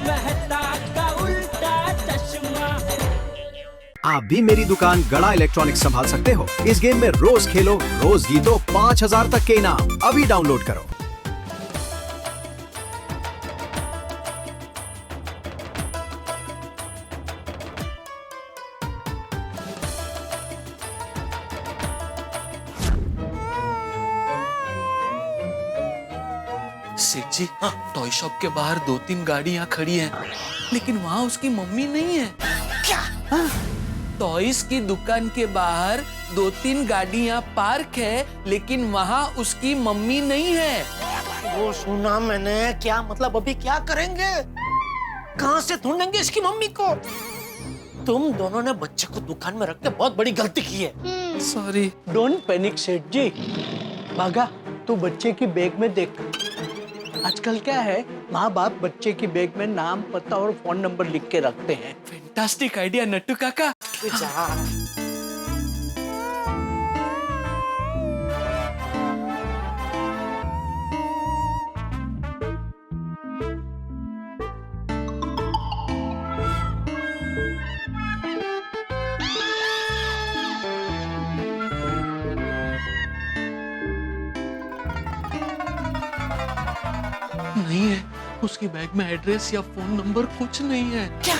मेहता का उल्टा चश्मा। आप भी मेरी दुकान गड़ा इलेक्ट्रॉनिक्स संभाल सकते हो। इस गेम में रोज खेलो, रोज जीतो 5,000 तक के इनाम। अभी डाउनलोड करो। सेठ जी, टॉय शॉप के बाहर 2-3 गाड़ियां खड़ी हैं, लेकिन वहाँ उसकी मम्मी नहीं है। क्या? टॉयज की दुकान के बाहर 2-3 गाड़ियां पार्क है, लेकिन वहाँ उसकी मम्मी नहीं है। वो सुना मैंने। क्या मतलब? अभी क्या करेंगे? कहाँ से ढूंढेंगे इसकी मम्मी को? तुम दोनों ने बच्चे को दुकान में रख के बहुत बड़ी गलती की है। सॉरी। डोंट पैनिक सेठ जी। भागा, तू बच्चे की बैग में देख। आजकल क्या है, माँ बाप बच्चे की बैग में नाम, पता और फोन नंबर लिख के रखते हैं। फैंटास्टिक आइडिया नट्टू काका। नहीं है, उसकी बैग में एड्रेस या फोन नंबर कुछ नहीं है। क्या?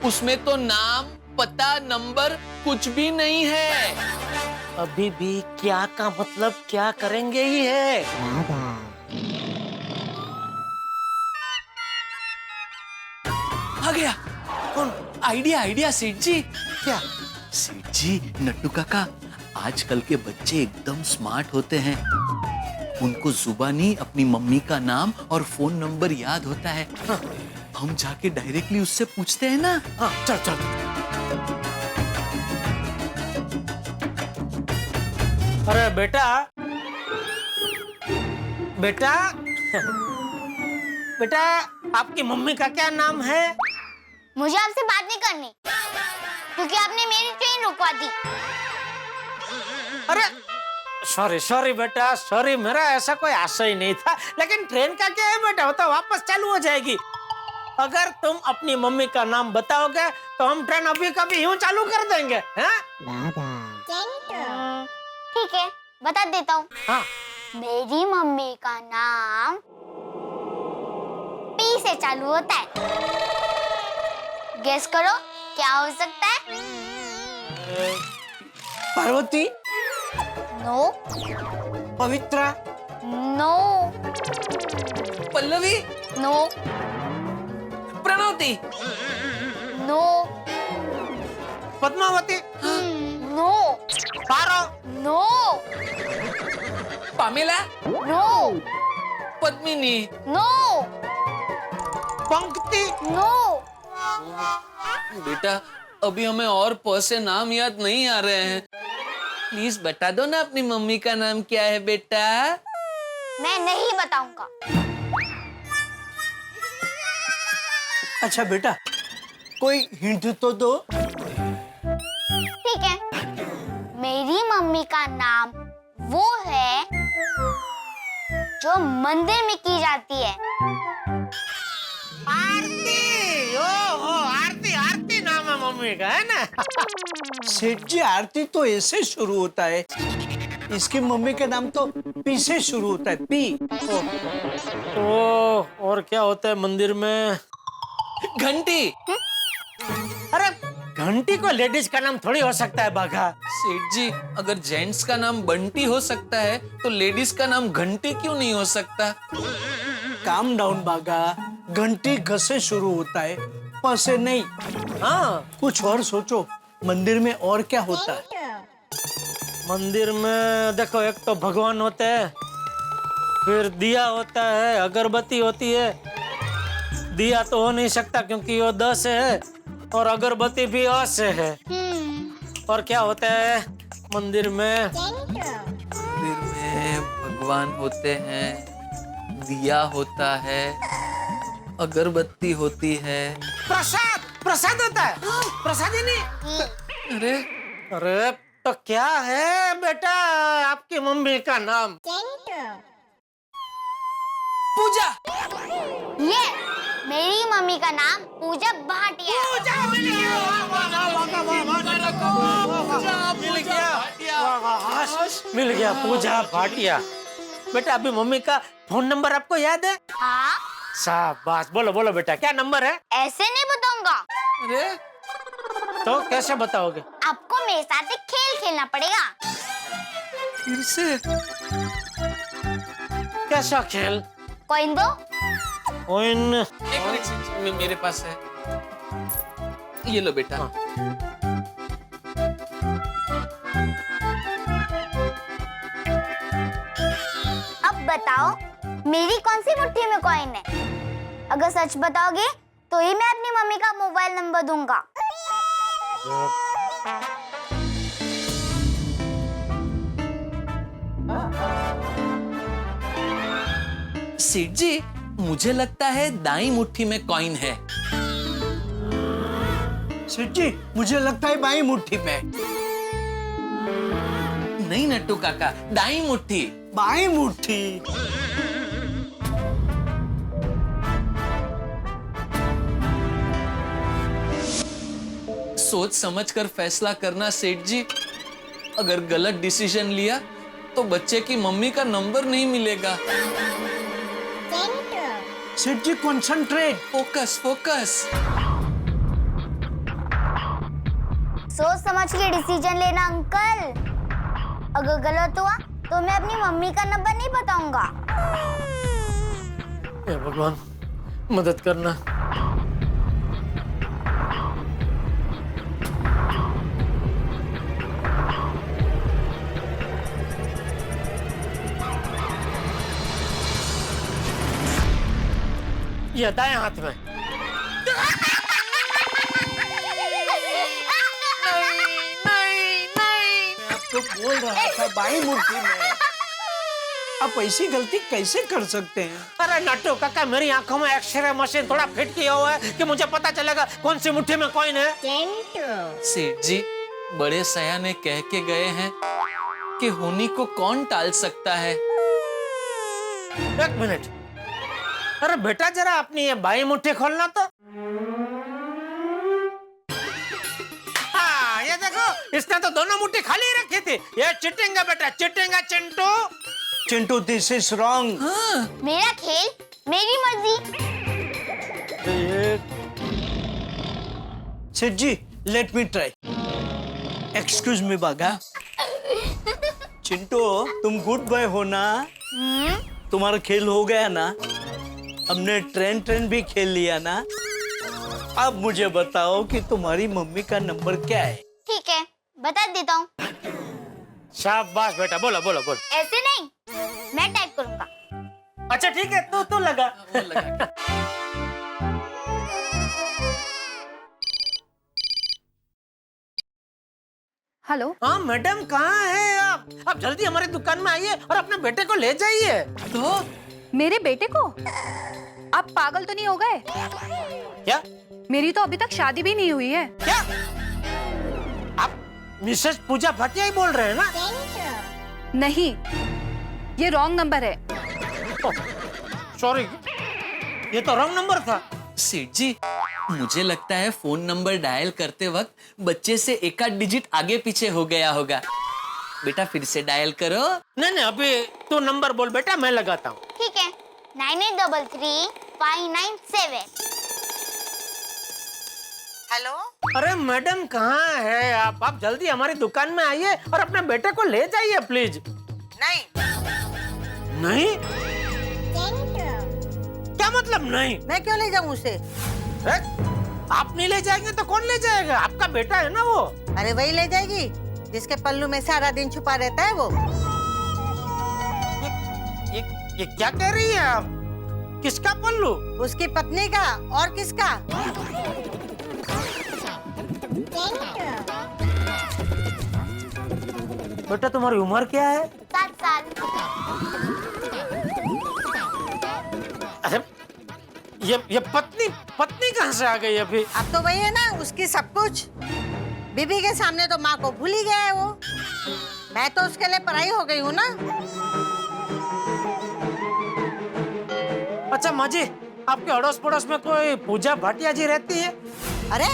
उसमें तो नाम, पता, नंबर कुछ भी नहीं है। अभी भी क्या का मतलब क्या करेंगे ही है। आ गया। कौन? आइडिया सेठ जी। क्या? सेठ जी, नट्टू काका, आजकल के बच्चे एकदम स्मार्ट होते हैं। उनको जुबानी अपनी मम्मी का नाम और फोन नंबर याद होता है। हम जाके डायरेक्टली उससे पूछते हैं ना। हाँ, चल चल। अरे बेटा, बेटा, बेटा, आपकी मम्मी का क्या नाम है? मुझे आपसे बात नहीं करनी, क्योंकि आपने मेरी ट्रेन रुकवा दी। अरे सॉरी सॉरी बेटा, सॉरी, मेरा ऐसा कोई आशय नहीं था। लेकिन ट्रेन का क्या है बेटा, वो तो वापस चालू हो जाएगी। अगर तुम अपनी मम्मी का नाम बताओगे तो हम ट्रेन अभी कभी यूं चालू कर देंगे। ठीक है, बता देता हूँ। हाँ। मेरी मम्मी का नाम पी से चालू होता है। गेस करो क्या हो सकता है? Parvati. No. Pavitra. No. Pallavi. No. Pranavati. No. Padmavati. No. Paro. No. Pamela. No. Padmini. No. Pankti. No. बेटा, अभी हमें और प से नाम याद नहीं आ रहे हैं। प्लीज बता दो ना अपनी मम्मी का नाम क्या है बेटा। मैं नहीं बताऊंगा। अच्छा बेटा, कोई हिंट तो दो। ठीक है, मेरी मम्मी का नाम वो है जो मंदिर में की जाती है। आरती। ओ आरती, आरती नाम है मम्मी का, है ना? सेठ जी, आरती तो ऐसे शुरू होता है। इसकी मम्मी का नाम तो पी से शुरू होता है, पी। ओ, और क्या होता है मंदिर में? घंटी। अरे घंटी को लेडीज का नाम थोड़ी हो सकता है बाघा। सेठ जी, अगर जेंट्स का नाम बंटी हो सकता है तो लेडीज का नाम घंटी क्यों नहीं हो सकता? काम डाउन बागा, घंटी घ से शुरू होता है, प से नहीं। हाँ, कुछ और सोचो, मंदिर में और क्या होता है? मंदिर में देखो, एक तो भगवान होते हैं, फिर दिया होता है, अगरबत्ती होती है। दिया तो हो नहीं सकता क्योंकि वो 10 है, और अगरबत्ती भी 8 से है। और क्या होता है मंदिर में? मंदिर में भगवान होते हैं, दिया होता है, अगरबत्ती होती है। प्रसाद। प्रसाद होता है। प्रसाद ही नहीं। अरे अरे तो क्या है बेटा आपकी मम्मी का नाम? पूजा। ये मेरी मम्मी का नाम पूजा भाटिया है। मिल गया पूजा भाटिया। बेटा अभी मम्मी का फोन नंबर आपको याद है? हाँ, शाबाश, बोलो बोलो बेटा, क्या नंबर है? ऐसे नहीं बताऊंगा, अरे तो कैसे बताओगे? आपको मेरे साथ एक खेल खेलना पड़ेगा। फिर से? कैसा खेल? कॉइन दो। कॉइन? एक मिनट, मेरे पास है, ये लो बेटा। अब बताओ मेरी कौन सी मुट्ठी में कॉइन है? अगर सच बताओगे तो ही मैं अपनी मम्मी का मोबाइल नंबर दूंगा। सेठ जी, मुझे लगता है दाई मुट्ठी में कॉइन है। सेठ जी, मुझे लगता है बाई मुट्ठी में। नहीं नट्टू काका, दाई मुट्ठी। बाई मुट्ठी। सोच समझकर फैसला करना सेठ जी। अगर गलत डिसीजन लिया तो बच्चे की मम्मी का नंबर नहीं मिलेगा। सेठ जी, कंसंट्रेट। Focus focus. सोच समझ के डिसीजन लेना अंकल। अगर गलत हुआ तो मैं अपनी मम्मी का नंबर नहीं बताऊंगा। हे भगवान, मदद करना। ये दाएं हाथ में। तो बोल रहा था बाई मुट्ठी में। आप ऐसी गलती कैसे कर सकते हैं? अरे नट्टू काका, मेरी आंखों में एक्सरे मशीन थोड़ा फिट किया हुआ है कि मुझे पता चलेगा कौन सी मुट्ठी में कॉइन है। सेठ जी, बड़े सयाने कह के गए हैं कि होनी को कौन टाल सकता है। एक मिनट, अरे बेटा जरा अपनी ये बाई मुट्ठी खोलना तो। हाँ, ये देखो, इसने तो दोनों मुट्ठी खाली ही रखी थी। ये चीटिंग है बेटा, चीटिंग है Chintu. Chintu, this is wrong. मेरा खेल, मेरी मर्जी। Seth ji, let me try. Excuse me Baga. Chintu, तुम गुड बॉय हो ना? तुम्हारा खेल हो गया ना? हमने ट्रेन भी खेल लिया ना? अब मुझे बताओ कि तुम्हारी मम्मी का नंबर क्या है? ठीक है, बता देता हूँ। शाबाश बेटा, बोलो बोलो बोलो। ऐसे नहीं, मैं टाइप करूंगा। अच्छा ठीक है, तो लगा। हेलो। हाँ मैडम, कहाँ है आप? आप जल्दी हमारी दुकान में आइए और अपने बेटे को ले जाइए। तो मेरे बेटे को? आप पागल तो नहीं हो गए? क्या? मेरी तो अभी तक शादी भी नहीं हुई है। क्या? आप मिसेस पूजा भाटिया ही बोल रहे हैं ना? नहीं, ये रॉन्ग नंबर है। सॉरी, ये तो रॉन्ग नंबर था। सेठ जी, मुझे लगता है फोन नंबर डायल करते वक्त बच्चे से एक आध डिजिट आगे पीछे हो गया होगा। बेटा फिर से डायल करो। नहीं, अभी तू नंबर बोल बेटा, मैं लगाता हूँ। ठीक है, 9833-597। हेलो। अरे मैडम, कहाँ है आप? आप जल्दी हमारी दुकान में आइए और अपने बेटे को ले जाइए प्लीज। नहीं। नहीं? क्या मतलब नहीं? मैं क्यों ले जाऊं उसे? आप नहीं ले जाएंगे तो कौन ले जाएगा? आपका बेटा है ना वो। अरे वही ले जाएगी जिसके पल्लू में सारा दिन छुपा रहता है वो। ये क्या कह रही है आप? किसका पल्लू? उसकी पत्नी का, और किसका? बेटा तुम्हारी उम्र क्या है? 7 साल। अरे ये पत्नी कहाँ से आ गई अभी? अब तो वही है ना उसकी सब कुछ। बीबी के सामने तो माँ को भूल ही गया है वो। मैं तो उसके लिए पराई हो गई हूँ ना। अच्छा माँ जी, आपके अड़ोस पड़ोस में कोई पूजा भाटिया जी रहती है? अरे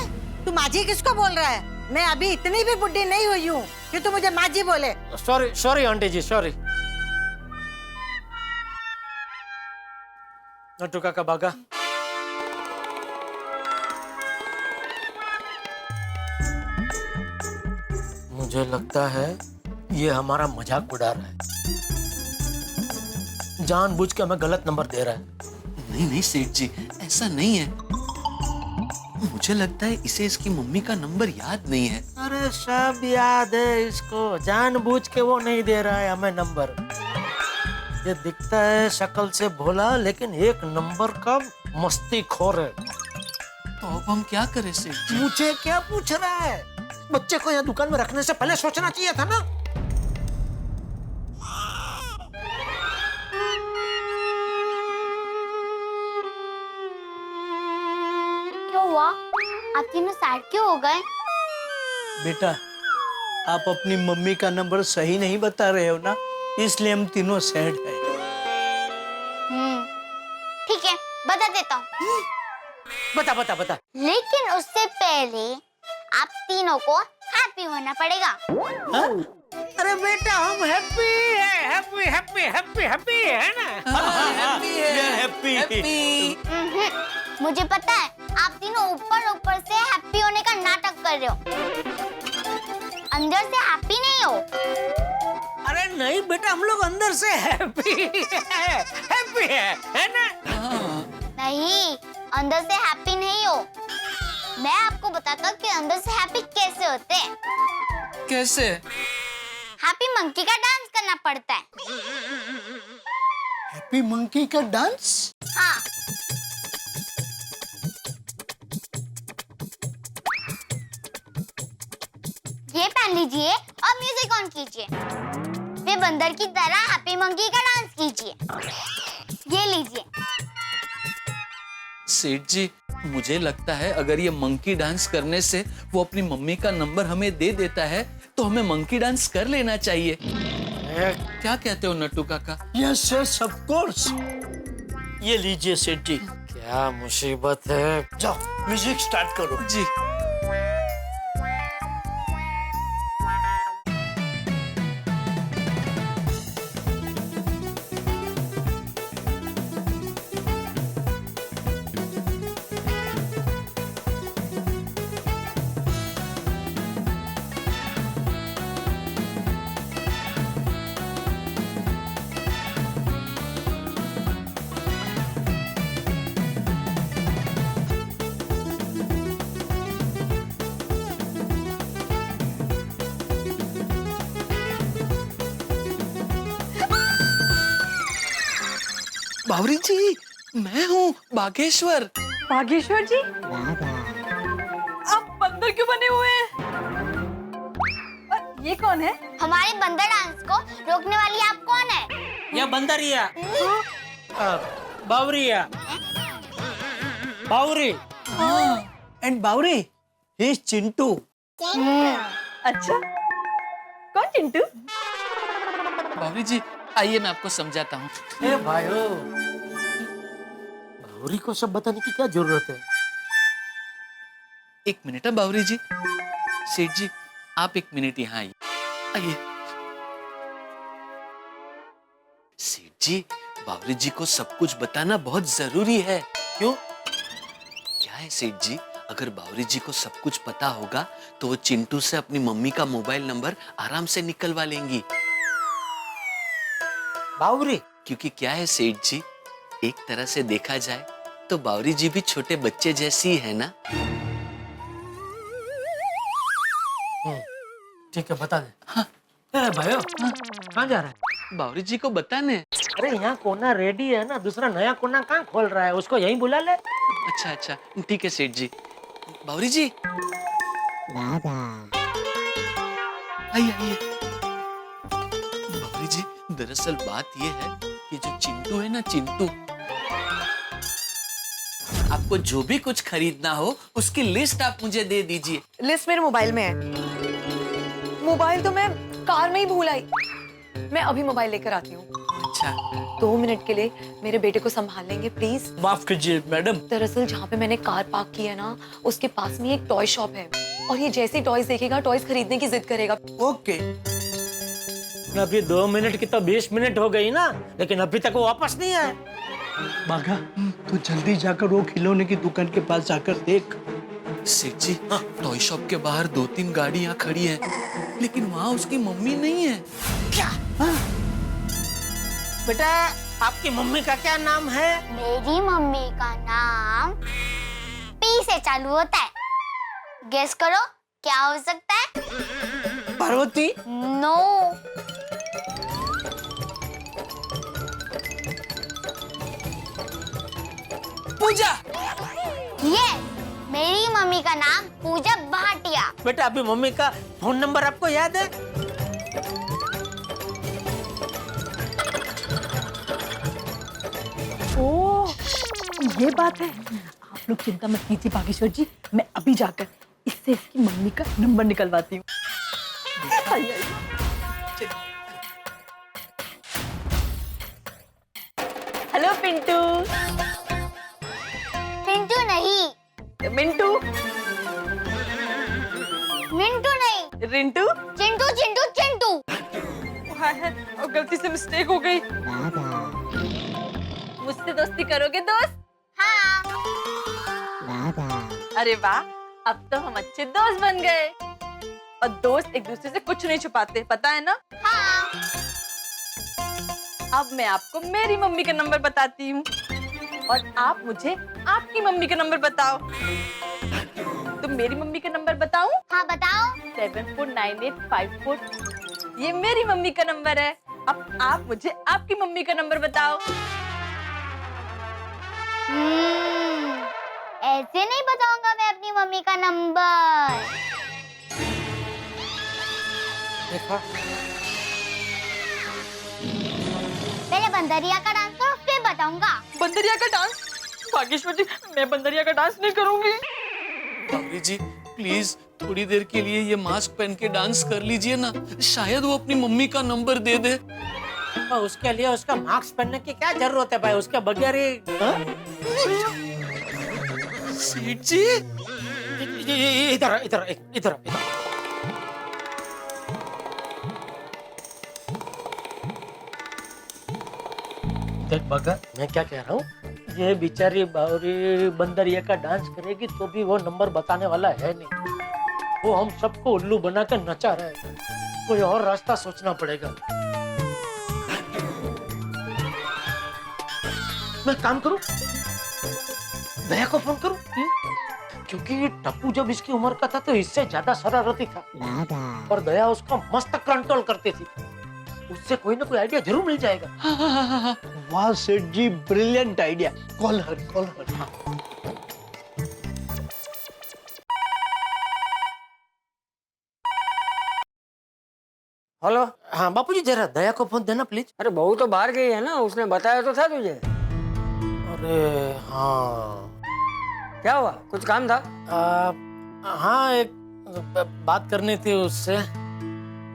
तू माजी किसको बोल रहा है? मैं अभी इतनी भी बुढ़ी नहीं हुई हूँ कि तू मुझे माजी बोले। सॉरी सॉरी आंटी जी, सॉरी। नट्टू काका भागा। मुझे लगता है ये हमारा मजाक उड़ा रहा है, जानबूझ के हमें गलत नंबर दे रहा है। नहीं नहीं सेठ जी, ऐसा नहीं है। मुझे लगता है इसे इसकी मम्मी का नंबर याद नहीं है। अरे सब याद है इसको, जानबूझ के वो नहीं दे रहा है हमें नंबर। ये दिखता है शक्ल से भोला, लेकिन एक नंबर का मस्तीखोर है। तो अब हम क्या करें सेठ जी? मुझे क्या पूछ रहा है? बच्चे को यहाँ दुकान में रखने से पहले सोचना चाहिए था ना। क्या हुआ? आप तीनों सैड क्यों हो गए? बेटा, आप अपनी मम्मी का नंबर सही नहीं बता रहे हो ना, इसलिए हम तीनों सैड हैं। ठीक है, बता देता हूँ। बता बता बता। लेकिन उससे पहले आप तीनों को हैप्पी होना पड़ेगा। अरे बेटा, हम हैप्पी है, हैप्पी हैप्पी हैप्पी हैप्पी है ना? हैप्पी। मुझे पता है आप तीनों ऊपर ऊपर से हैप्पी होने का नाटक कर रहे हो, अंदर से हैप्पी नहीं हो। अरे नहीं बेटा, हम लोग अंदर से हैप्पी है ना? नहीं, अंदर से हैप्पी नहीं हो। मैं आपको बताता हूँ कि अंदर से हैप्पी कैसे होते हैं। कैसे? हैप्पी मंकी का डांस करना पड़ता है। हैप्पी मंकी का डांस? हाँ, ये पहन लीजिए और म्यूजिक ऑन कीजिए। फिर बंदर की तरह हैप्पी मंकी का डांस कीजिए। ये लीजिए। सेठ जी, मुझे लगता है अगर ये मंकी डांस करने से वो अपनी मम्मी का नंबर हमें दे देता है तो हमें मंकी डांस कर लेना चाहिए। क्या कहते हो नट्टू काका? Yes yes of course. ये लीजिए सेठ जी। क्या मुसीबत है। जाओ म्यूजिक स्टार्ट करो। जी। बावरी जी, मैं हूँ बागेश्वर। बागेश्वर जी, आप बंदर क्यों बने हुए हैं? और ये कौन है? हमारे बंदर डांस को रोकने वाली आप कौन है? ये बंदरिया, बावरिया, Bawri. And Bawri, he is Chintu. अच्छा, कौन चिंटू? बावरी जी, आइए मैं आपको समझाता हूँ। ए भाइयों, बावरी को सब बताने की क्या जरूरत है? एक मिनट है बावरी जी। सेठ जी, आप एक मिनट यहाँ आइए। आइए। सेठ जी, बावरी जी को सब कुछ बताना बहुत जरूरी है। क्यों? क्या है सेठ जी, अगर बावरी जी को सब कुछ पता होगा तो वो चिंटू से अपनी मम्मी का मोबाइल नंबर आराम से निकलवा लेंगी। बावरी? क्योंकि क्या है सेठ जी, एक तरह से देखा जाए तो बावरी जी भी छोटे बच्चे जैसी है ना। ठीक है, बता दे। हाँ। ए भाइयों, कहाँ जा रहा है? बावरी जी को बताने। अरे यहाँ कोना रेडी है ना, दूसरा नया कोना कहाँ खोल रहा है, उसको यहीं बुला ले। अच्छा अच्छा, ठीक है सेठ जी। बावरी जी, आइए आइए। बावरी जी, दरअसल बात ये है कि जो चिंटू है ना, चिंटू, आपको जो भी कुछ खरीदना हो उसकी लिस्ट आप मुझे दे दीजिए। लिस्ट मेरे मोबाइल में है। मोबाइल तो मैं कार में ही भूल आई। मैं अभी मोबाइल लेकर आती हूँ। अच्छा अच्छा 2 मिनट के लिए मेरे बेटे को संभाल लेंगे प्लीज? माफ कीजिए मैडम। दरअसल जहाँ पे मैंने कार पार्क की है ना, उसके पास में एक टॉय शॉप है और ये जैसे ही टॉयज देखेगा टॉयज खरीदने की जिद करेगा। ओके। अभी 2 मिनट की तो 20 मिनट हो गई ना, लेकिन अभी तक वो वापस नहीं आया। बाघा तू जल्दी जाकर वो खिलौने की दुकान के पास जाकर देख। सेठ जी, टॉय शॉप के बाहर 2-3 गाड़ियां खड़ी हैं, लेकिन वहाँ उसकी मम्मी नहीं है। क्या? बेटा आपकी मम्मी का क्या नाम है? मेरी मम्मी का नाम पी से चालू होता है। गेस करो क्या हो सकता है? पार्वती। नो। पूजा। ये मेरी मम्मी का नाम पूजा भाटिया। बेटा अभी मम्मी का फोन नंबर आपको याद है? ओह, ये बात है। आप लोग चिंता मत कीजिए बागेश्वर जी, मैं अभी जाकर इससे इसकी मम्मी का नंबर निकलवाती हूँ। हेलो पिंटू। पिंटू नहीं, मिंटू। मिंटू नहीं, रिंटू। चिंटू चिंटू चिंटू। और गलती से मिस्टेक हो गई। मुझसे दोस्ती करोगे दोस्त? हाँ। अरे वाह, अब तो हम अच्छे दोस्त बन गए। और दोस्त एक दूसरे से कुछ नहीं छुपाते, पता है ना? हाँ। अब मैं आपको मेरी मम्मी का नंबर बताती हूँ और आप मुझे आपकी मम्मी का नंबर बताओ। तो मेरी मम्मी का नंबर बताऊं? हाँ बताओ। 749854। ये मेरी मम्मी का नंबर है। अब आप मुझे आपकी मम्मी का नंबर बताओ। ऐसे नहीं बताऊंगा मैं अपनी मम्मी का नंबर। देखा? पहले बंदरिया का डांस करो फिर बताऊंगा। बंदरिया का डांस? बागेश्वर जी, मैं बंदरिया का डांस नहीं करूंगी। भाभी जी प्लीज थोड़ी देर के लिए ये मास्क पहन के डांस कर लीजिए ना, शायद वो अपनी मम्मी का नंबर दे दे। तो उसके लिए उसका मास्क पहनने की क्या जरूरत है भाई? उसके बगैर ही सेठ जी इधर इधर इधर। देख बगा, मैं क्या कह रहा हूँ, ये बेचारी बावरी बंदरिया का डांस करेगी तो भी वो नंबर बताने वाला है नहीं। वो हम सबको उल्लू बना कर नचा रहा है। कोई और रास्ता सोचना पड़ेगा। मैं काम करूं, दया को फोन करूं, क्योंकि टप्पू जब इसकी उम्र का था तो इससे ज्यादा शरारती था और दया उसका मस्त कंट्रोल करती थी। उससे कोई ना कोई आइडिया जरूर मिल जाएगा। वाह Seth ji, brilliant idea. Call her, call her. Hello. हाँ बापूजी, जरा दया को फोन देना प्लीज। अरे बहू तो बाहर गई है ना, उसने बताया तो था तुझे। अरे हाँ, क्या हुआ, कुछ काम था? हाँ एक बात करनी थी उससे।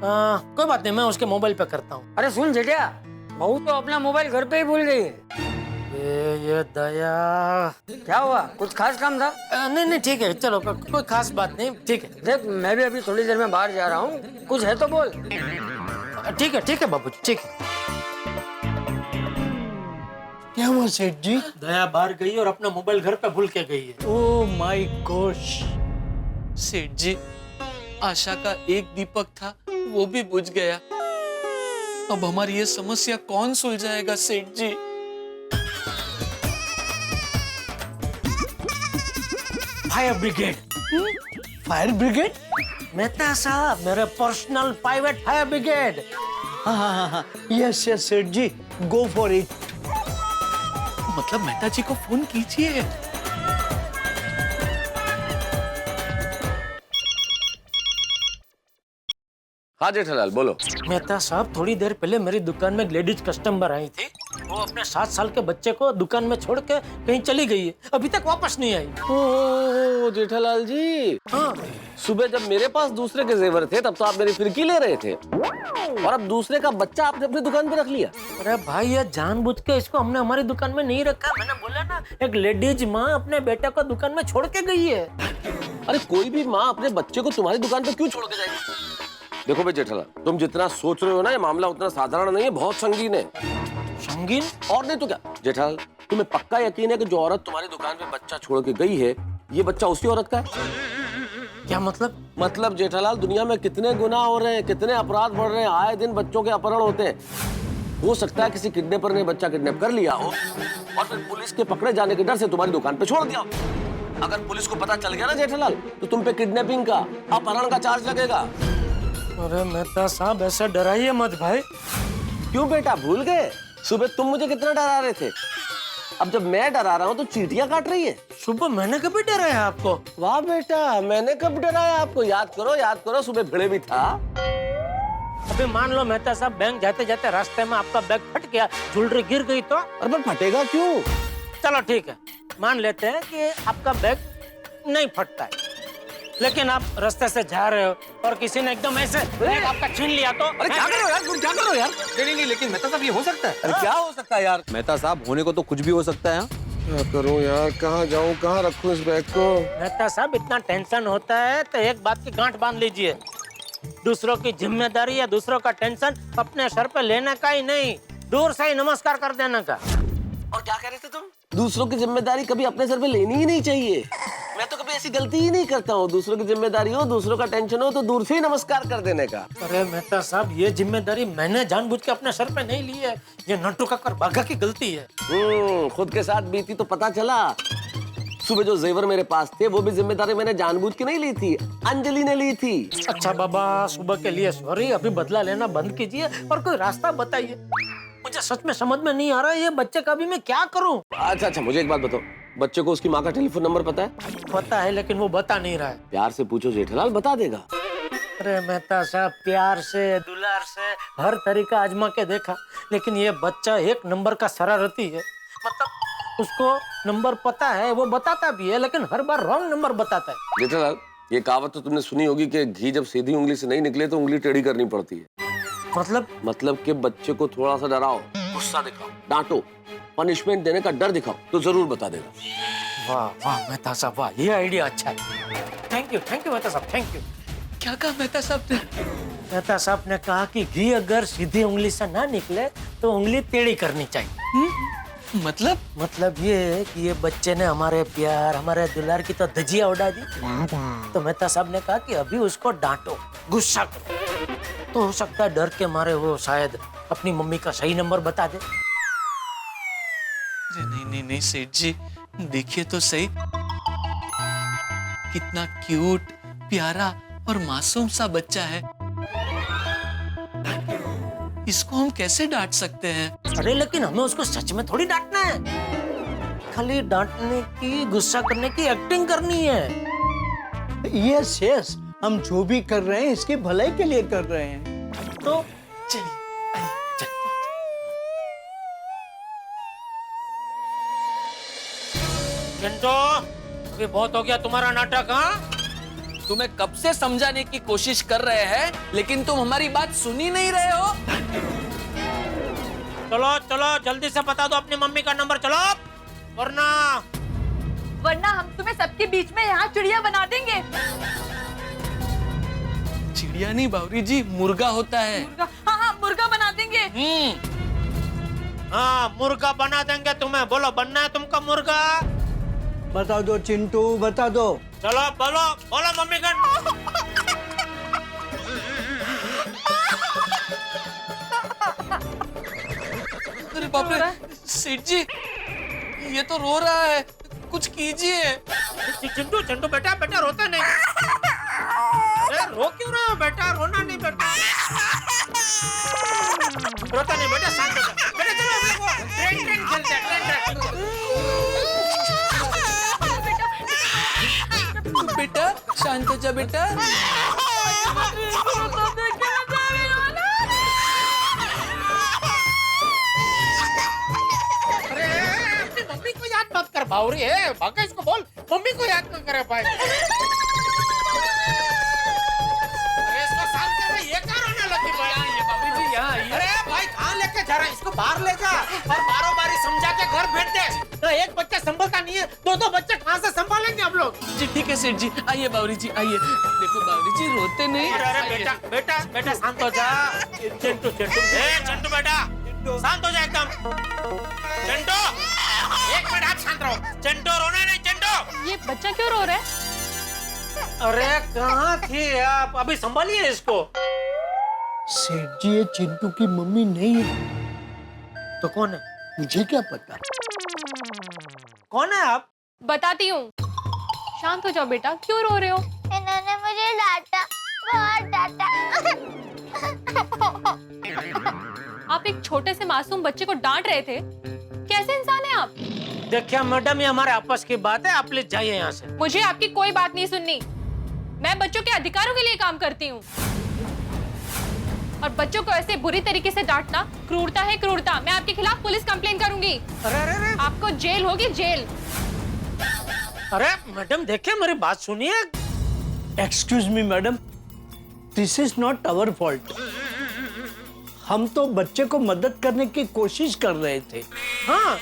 कोई बात नहीं, मैं उसके मोबाइल पे करता हूँ। अरे सुन जेठिया, बहू तो अपना मोबाइल घर पे ही भूल गई है। ये दया। क्या हुआ, कुछ खास काम था? नहीं नहीं ठीक है, चलो कोई खास बात नहीं, ठीक है। देख मैं भी अभी थोड़ी देर में बाहर जा रहा हूँ, कुछ है तो बोल। ठीक है बाबूजी, ठीक है। क्या हुआ सेठ जी? दया बाहर गई और अपना मोबाइल घर पे भूल के गई है। Oh my gosh. सेठ जी, आशा का एक दीपक था, वो भी बुझ गया। अब हमारी ये समस्या कौन सुलझाएगा Seth ji? Fire brigade. Fire brigade? Mehta साहब, मेरे पर्सनल प्राइवेट फायर ब्रिगेड। हाँ, yes yes Seth ji, go for it. मतलब मेहता जी को फोन कीजिए। हाँ जेठालाल बोलो। मेहता साहब, थोड़ी देर पहले मेरी दुकान में एक लेडीज कस्टमर आई थी। वो अपने 7 साल के बच्चे को दुकान में छोड़ के कहीं चली गई है, अभी तक वापस नहीं आई। ओ जेठालाल जी, हाँ सुबह जब मेरे पास दूसरे के जेवर थे तब तो आप मेरी फिरकी ले रहे थे, और अब दूसरे का बच्चा आपने अपनी दुकान पे रख लिया। अरे भाई ये जानबूझ के इसको हमने हमारी दुकान में नहीं रखा। मैंने बोला ना, एक लेडीज माँ अपने बेटे को दुकान में छोड़ के गई है। अरे कोई भी माँ अपने बच्चे को तुम्हारी दुकान पे क्यों छोड़ के जाएगी? देखो भाई जेठालाल, तुम जितना सोच रहे हो ना, ये मामला उतना साधारण नहीं है, बहुत संगीन है। संगीन? और नहीं तो क्या जेठालाल, तुम्हें पक्का यकीन है कि जो औरत तुम्हारी दुकान पे बच्चा छोड़ के गई है, ये बच्चा उसी औरत का है? क्या मतलब? मतलब जेठालाल, दुनिया में कितने गुनाह हो रहे हैं, कितने अपराध बढ़ रहे हैं, आए दिन बच्चों के अपहरण होते हैं। हो सकता है किसी किडनैपर ने बच्चा किडनैप कर लिया हो और फिर पुलिस के पकड़े जाने के डर से तुम्हारी दुकान पे छोड़ दिया हो। अगर पुलिस को पता चल गया ना जेठालाल, तो तुम पे किडनैपिंग का, अपहरण का चार्ज लगेगा। अरे मेहता साहब, ऐसा डराइए मत भाई। क्यों बेटा, भूल गए सुबह तुम मुझे कितना डरा रहे थे? अब जब मैं डरा रहा हूँ तो चींटियां काट रही है। सुबह मैंने कभी डराया आपको? वाह बेटा, मैंने कब डराया आपको? याद करो, सुबह भिड़े भी था। अभी मान लो मेहता साहब, बैंक जाते जाते रास्ते में आपका बैग फट गया, ज्वेलरी गिर गई तो? अरे पर फटेगा क्यों? चलो ठीक है, मान लेते हैं कि आपका बैग नहीं फटता है, लेकिन आप रास्ते से जा रहे हो और किसी ने एकदम ऐसे बैग आपका छीन लिया तो? अरे क्या करो यार, तुम क्या करो यार? नहीं, लेकिन मेहता साहब ये हो सकता है। अरे क्या हो सकता है यार? मेहता साहब, होने को तो कुछ भी हो सकता है। क्या करूं यार, कहाँ जाऊं, कहाँ रखूं इस बैग को? मेहता साहब, इतना टेंशन होता है तो एक बात की गांठ बांध लीजिए, दूसरों की जिम्मेदारी या दूसरों का टेंशन अपने सर पे लेने का ही नहीं, दूर से ही नमस्कार कर देने का। और क्या कह रहे थे तुम? दूसरों की जिम्मेदारी कभी अपने सर पे लेनी ही नहीं चाहिए। मैं तो कभी ऐसी गलती ही नहीं करता हूँ। दूसरों की जिम्मेदारी हो, दूसरों का टेंशन हो तो दूर से ही नमस्कार कर देने का। अरे मेहता साहब, ये जिम्मेदारी मैंने जानबूझ के अपने सर पे नहीं ली है, ये नट्टू काकर बाघा की गलती है। खुद के साथ बीती तो पता चला। सुबह जो जेवर मेरे पास थे वो भी जिम्मेदारी मैंने जानबूझ के नहीं ली थी, अंजलि ने ली थी। अच्छा बाबा, सुबह के लिए सॉरी, अभी बदला लेना बंद कीजिए और कोई रास्ता बताइए। मुझे सच में समझ में नहीं आ रहा है, ये बच्चे का भी मैं क्या करूं? अच्छा, मुझे एक बात बताओ, बच्चे को उसकी माँ का टेलीफोन नंबर पता है? पता है, लेकिन वो बता नहीं रहा है। प्यार से पूछो जेठालाल, बता देगा। अरे मेहता साहब, प्यार से, दुलार से, हर तरीका आजमा के देखा, लेकिन ये बच्चा एक नंबर का शरारती है। मतलब उसको नंबर पता है, वो बताता भी है, लेकिन हर बार रॉन्ग नंबर बताता है। जेठालाल, ये कहावत तो तुमने सुनी होगी कि घी जब सीधी उंगली से नहीं निकले तो उंगली टेढ़ी करनी पड़ती है। मतलब कि बच्चे को थोड़ा सा डराओ, गुस्सा दिखाओ, डांटो, पनिशमेंट देने का डर दिखाओ तो जरूर बता देगा। वाह वाह मेहता साहब, वाह, ये आइडिया अच्छा है। थैंक यू मेहता साहब, थैंक यू। क्या कहा मेहता साहब ने? मेहता साहब ने कहा कि घी अगर सीधी उंगली से ना निकले तो उंगली टेढ़ी करनी चाहिए। मतलब ये है कि ये बच्चे ने हमारे प्यार, हमारे दुलार की तो धजिया उड़ा दी, तो मेहता साहब ने कहा कि अभी उसको डांटो, गुस्सा करो, तो हो सकता है डर के मारे वो शायद अपनी मम्मी का सही नंबर बता दे। नहीं सेठ जी, देखिए तो सही, कितना क्यूट, प्यारा और मासूम सा बच्चा है। इसको हम कैसे डांट सकते हैं? अरे लेकिन हमें उसको सच में थोड़ी डांटना है, खाली डांटने की, गुस्सा करने की एक्टिंग करनी है। ये शेष हम जो भी कर रहे हैं इसके भलाई के लिए कर रहे हैं। तो चलिए चिंटू, अभी बहुत हो गया तुम्हारा नाटक। हाँ, तुम्हें कब से समझाने की कोशिश कर रहे हैं, लेकिन तुम हमारी बात सुन ही नहीं रहे हो। चलो जल्दी से बता दो अपनी मम्मी का नंबर, चलो, वरना हम तुम्हें सबके बीच में यहाँ चिड़िया बना देंगे। चिड़िया नहीं बावरी जी, मुर्गा होता है। हाँ, मुर्गा बना देंगे। हाँ, मुर्गा बना देंगे तुम्हें। बोलो, बनना है तुमको मुर्गा? बता दो चिंटू, बता दो। चलो बोलो मम्मी का। अरे बाप रे, सेठ जी ये तो रो रहा है, कुछ कीजिए। चिंटू बेटा रोता नहीं। अरे रो क्यों रहे हो बेटा? रोना नहीं बेटा, रोता नहीं बेटा, शांत हो जा बेटा। चलो ट्रेन खेलते हैं, बेटा शांत हो जा बेटा। बावरी है, भागा इसको बोल मम्मी को याद न करे पाए। अरे इसको शांत कर भाई, ये क्या रोने लगी भाई? ये बावरी जी यहाँ आइए। अरे भाई कहाँ लेके जा रहा है? इसको बाहर ले जा और बारो बारी समझा के घर भेज दे। तो एक बच्चा संभलता नहीं है, दो बच्चे कहाँ से संभालेंगे हम लोग? जी ठीक है सेठ जी, आइए बावरी जी आइए। देखो बावरी जी रोते नहीं। अरे बेटा बेटा बेटा शांत हो जा। चिंटू चिंटू चिंटू बेटा शांत हो जा एकदम। चिंटू एक मिनट आप शांत रहो। चिंटू रोना नहीं। चिंटू ये बच्चा क्यों रो रहा है? अरे कहाँ थी आप? अभी संभालिए इसको। सेठ जी ये चिंटू की मम्मी नहीं है। तो कौन है? मुझे क्या पता। कौन है आप? बताती हूँ। शांत हो जाओ बेटा, क्यों रो रहे हो? इन्होंने मुझे डांटा, बहुत डांटा। आप एक छोटे से मासूम बच्चे को डांट रहे थे? कैसे इंसान है आप? देखिए मैडम, ये हमारे आपस की बात है, आप प्लीज जाइए यहाँ से। मुझे आपकी कोई बात नहीं सुननी। मैं बच्चों के अधिकारों के लिए काम करती हूँ और बच्चों को ऐसे बुरी तरीके से डांटना क्रूरता है, क्रूरता। मैं आपके खिलाफ पुलिस कंप्लेन करूंगी। अरे आपको जेल होगी, जेल। अरे मैडम देखिए, मेरी बात सुनिए। Excuse me madam, this is not our fault. हम तो बच्चे को मदद करने की कोशिश कर रहे थे। हाँ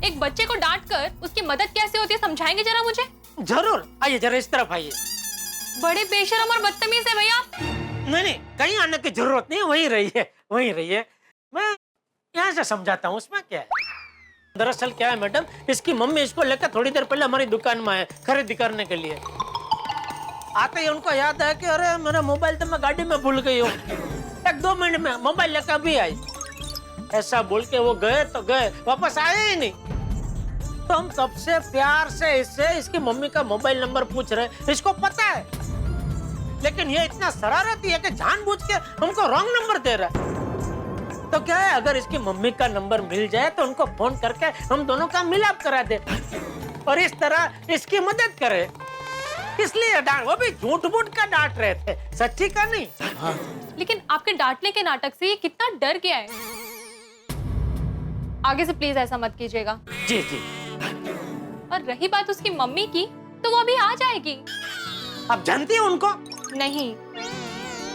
एक बच्चे को डांटकर उसकी मदद कैसे होती है, समझाएंगे जरा मुझे? जरूर, आइए जरा इस तरफ आइए। बड़े बेशरम और बदतमीज है भैया। नहीं, कहीं आने की जरूरत नहीं है, वहीं रहिए। मैं यहाँ से समझाता हूँ, उसमें क्या है। दरअसल क्या है मैडम, इसकी मम्मी इसको लेकर थोड़ी देर पहले हमारी दुकान में आए खरीदी करने के लिए। आते ही उनको याद है कि अरे मेरा मोबाइल तो मैं गाड़ी में भूल गई हूँ। 1-2 मिनट में मोबाइल लेकर अभी आई। ऐसा बोल के वो गए तो गए, वापस आए ही नहीं। तो हम सबसे प्यार से इससे इसकी मम्मी का मोबाइल नंबर पूछ रहे, इसको पता है, लेकिन ये इतना शरारती है कि जानबूझ के हमको रॉन्ग नंबर दे रहा है। तो क्या है, अगर इसकी मम्मी का नंबर मिल जाए तो उनको फोन करके हम दोनों का मिलाप करा दे और इस तरह इसकी मदद करे। इसलिए डांट, वो भी झूठ मूठ का डांट रहे थे, सच्ची का नहीं। हाँ। लेकिन आपके डांटने के नाटक से ये कितना डर गया है। आगे से प्लीज ऐसा मत कीजिएगा। जी। और रही बात उसकी मम्मी की, तो वो अभी आ जाएगी। आप जानती हैं उनको? नहीं,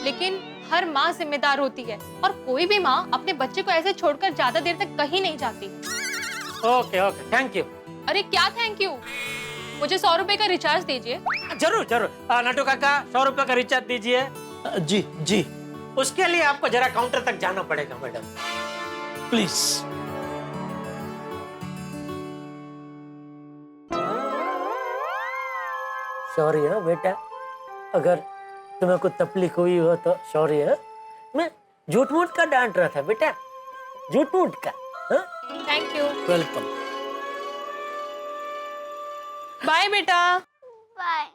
लेकिन हर माँ जिम्मेदार होती है और कोई भी माँ अपने बच्चे को ऐसे छोड़कर ज्यादा देर तक कहीं नहीं जाती। Okay, thank you. अरे क्या थैंक यू? मुझे 100 रुपए का रिचार्ज दीजिए। जरूर। नटू काका 100 रुपए का रिचार्ज दीजिए। जी। उसके लिए आपको जरा काउंटर तक जाना पड़ेगा मैडम, प्लीज। सॉरी है बेटा, अगर तुम्हें कुछ तकलीफ हुई हो तो सॉरी है। मैं झूठ मूठ का डांट रहा था बेटा, झूठ मूठ का। Thank you. वेलकम। बाय बेटा। बाय।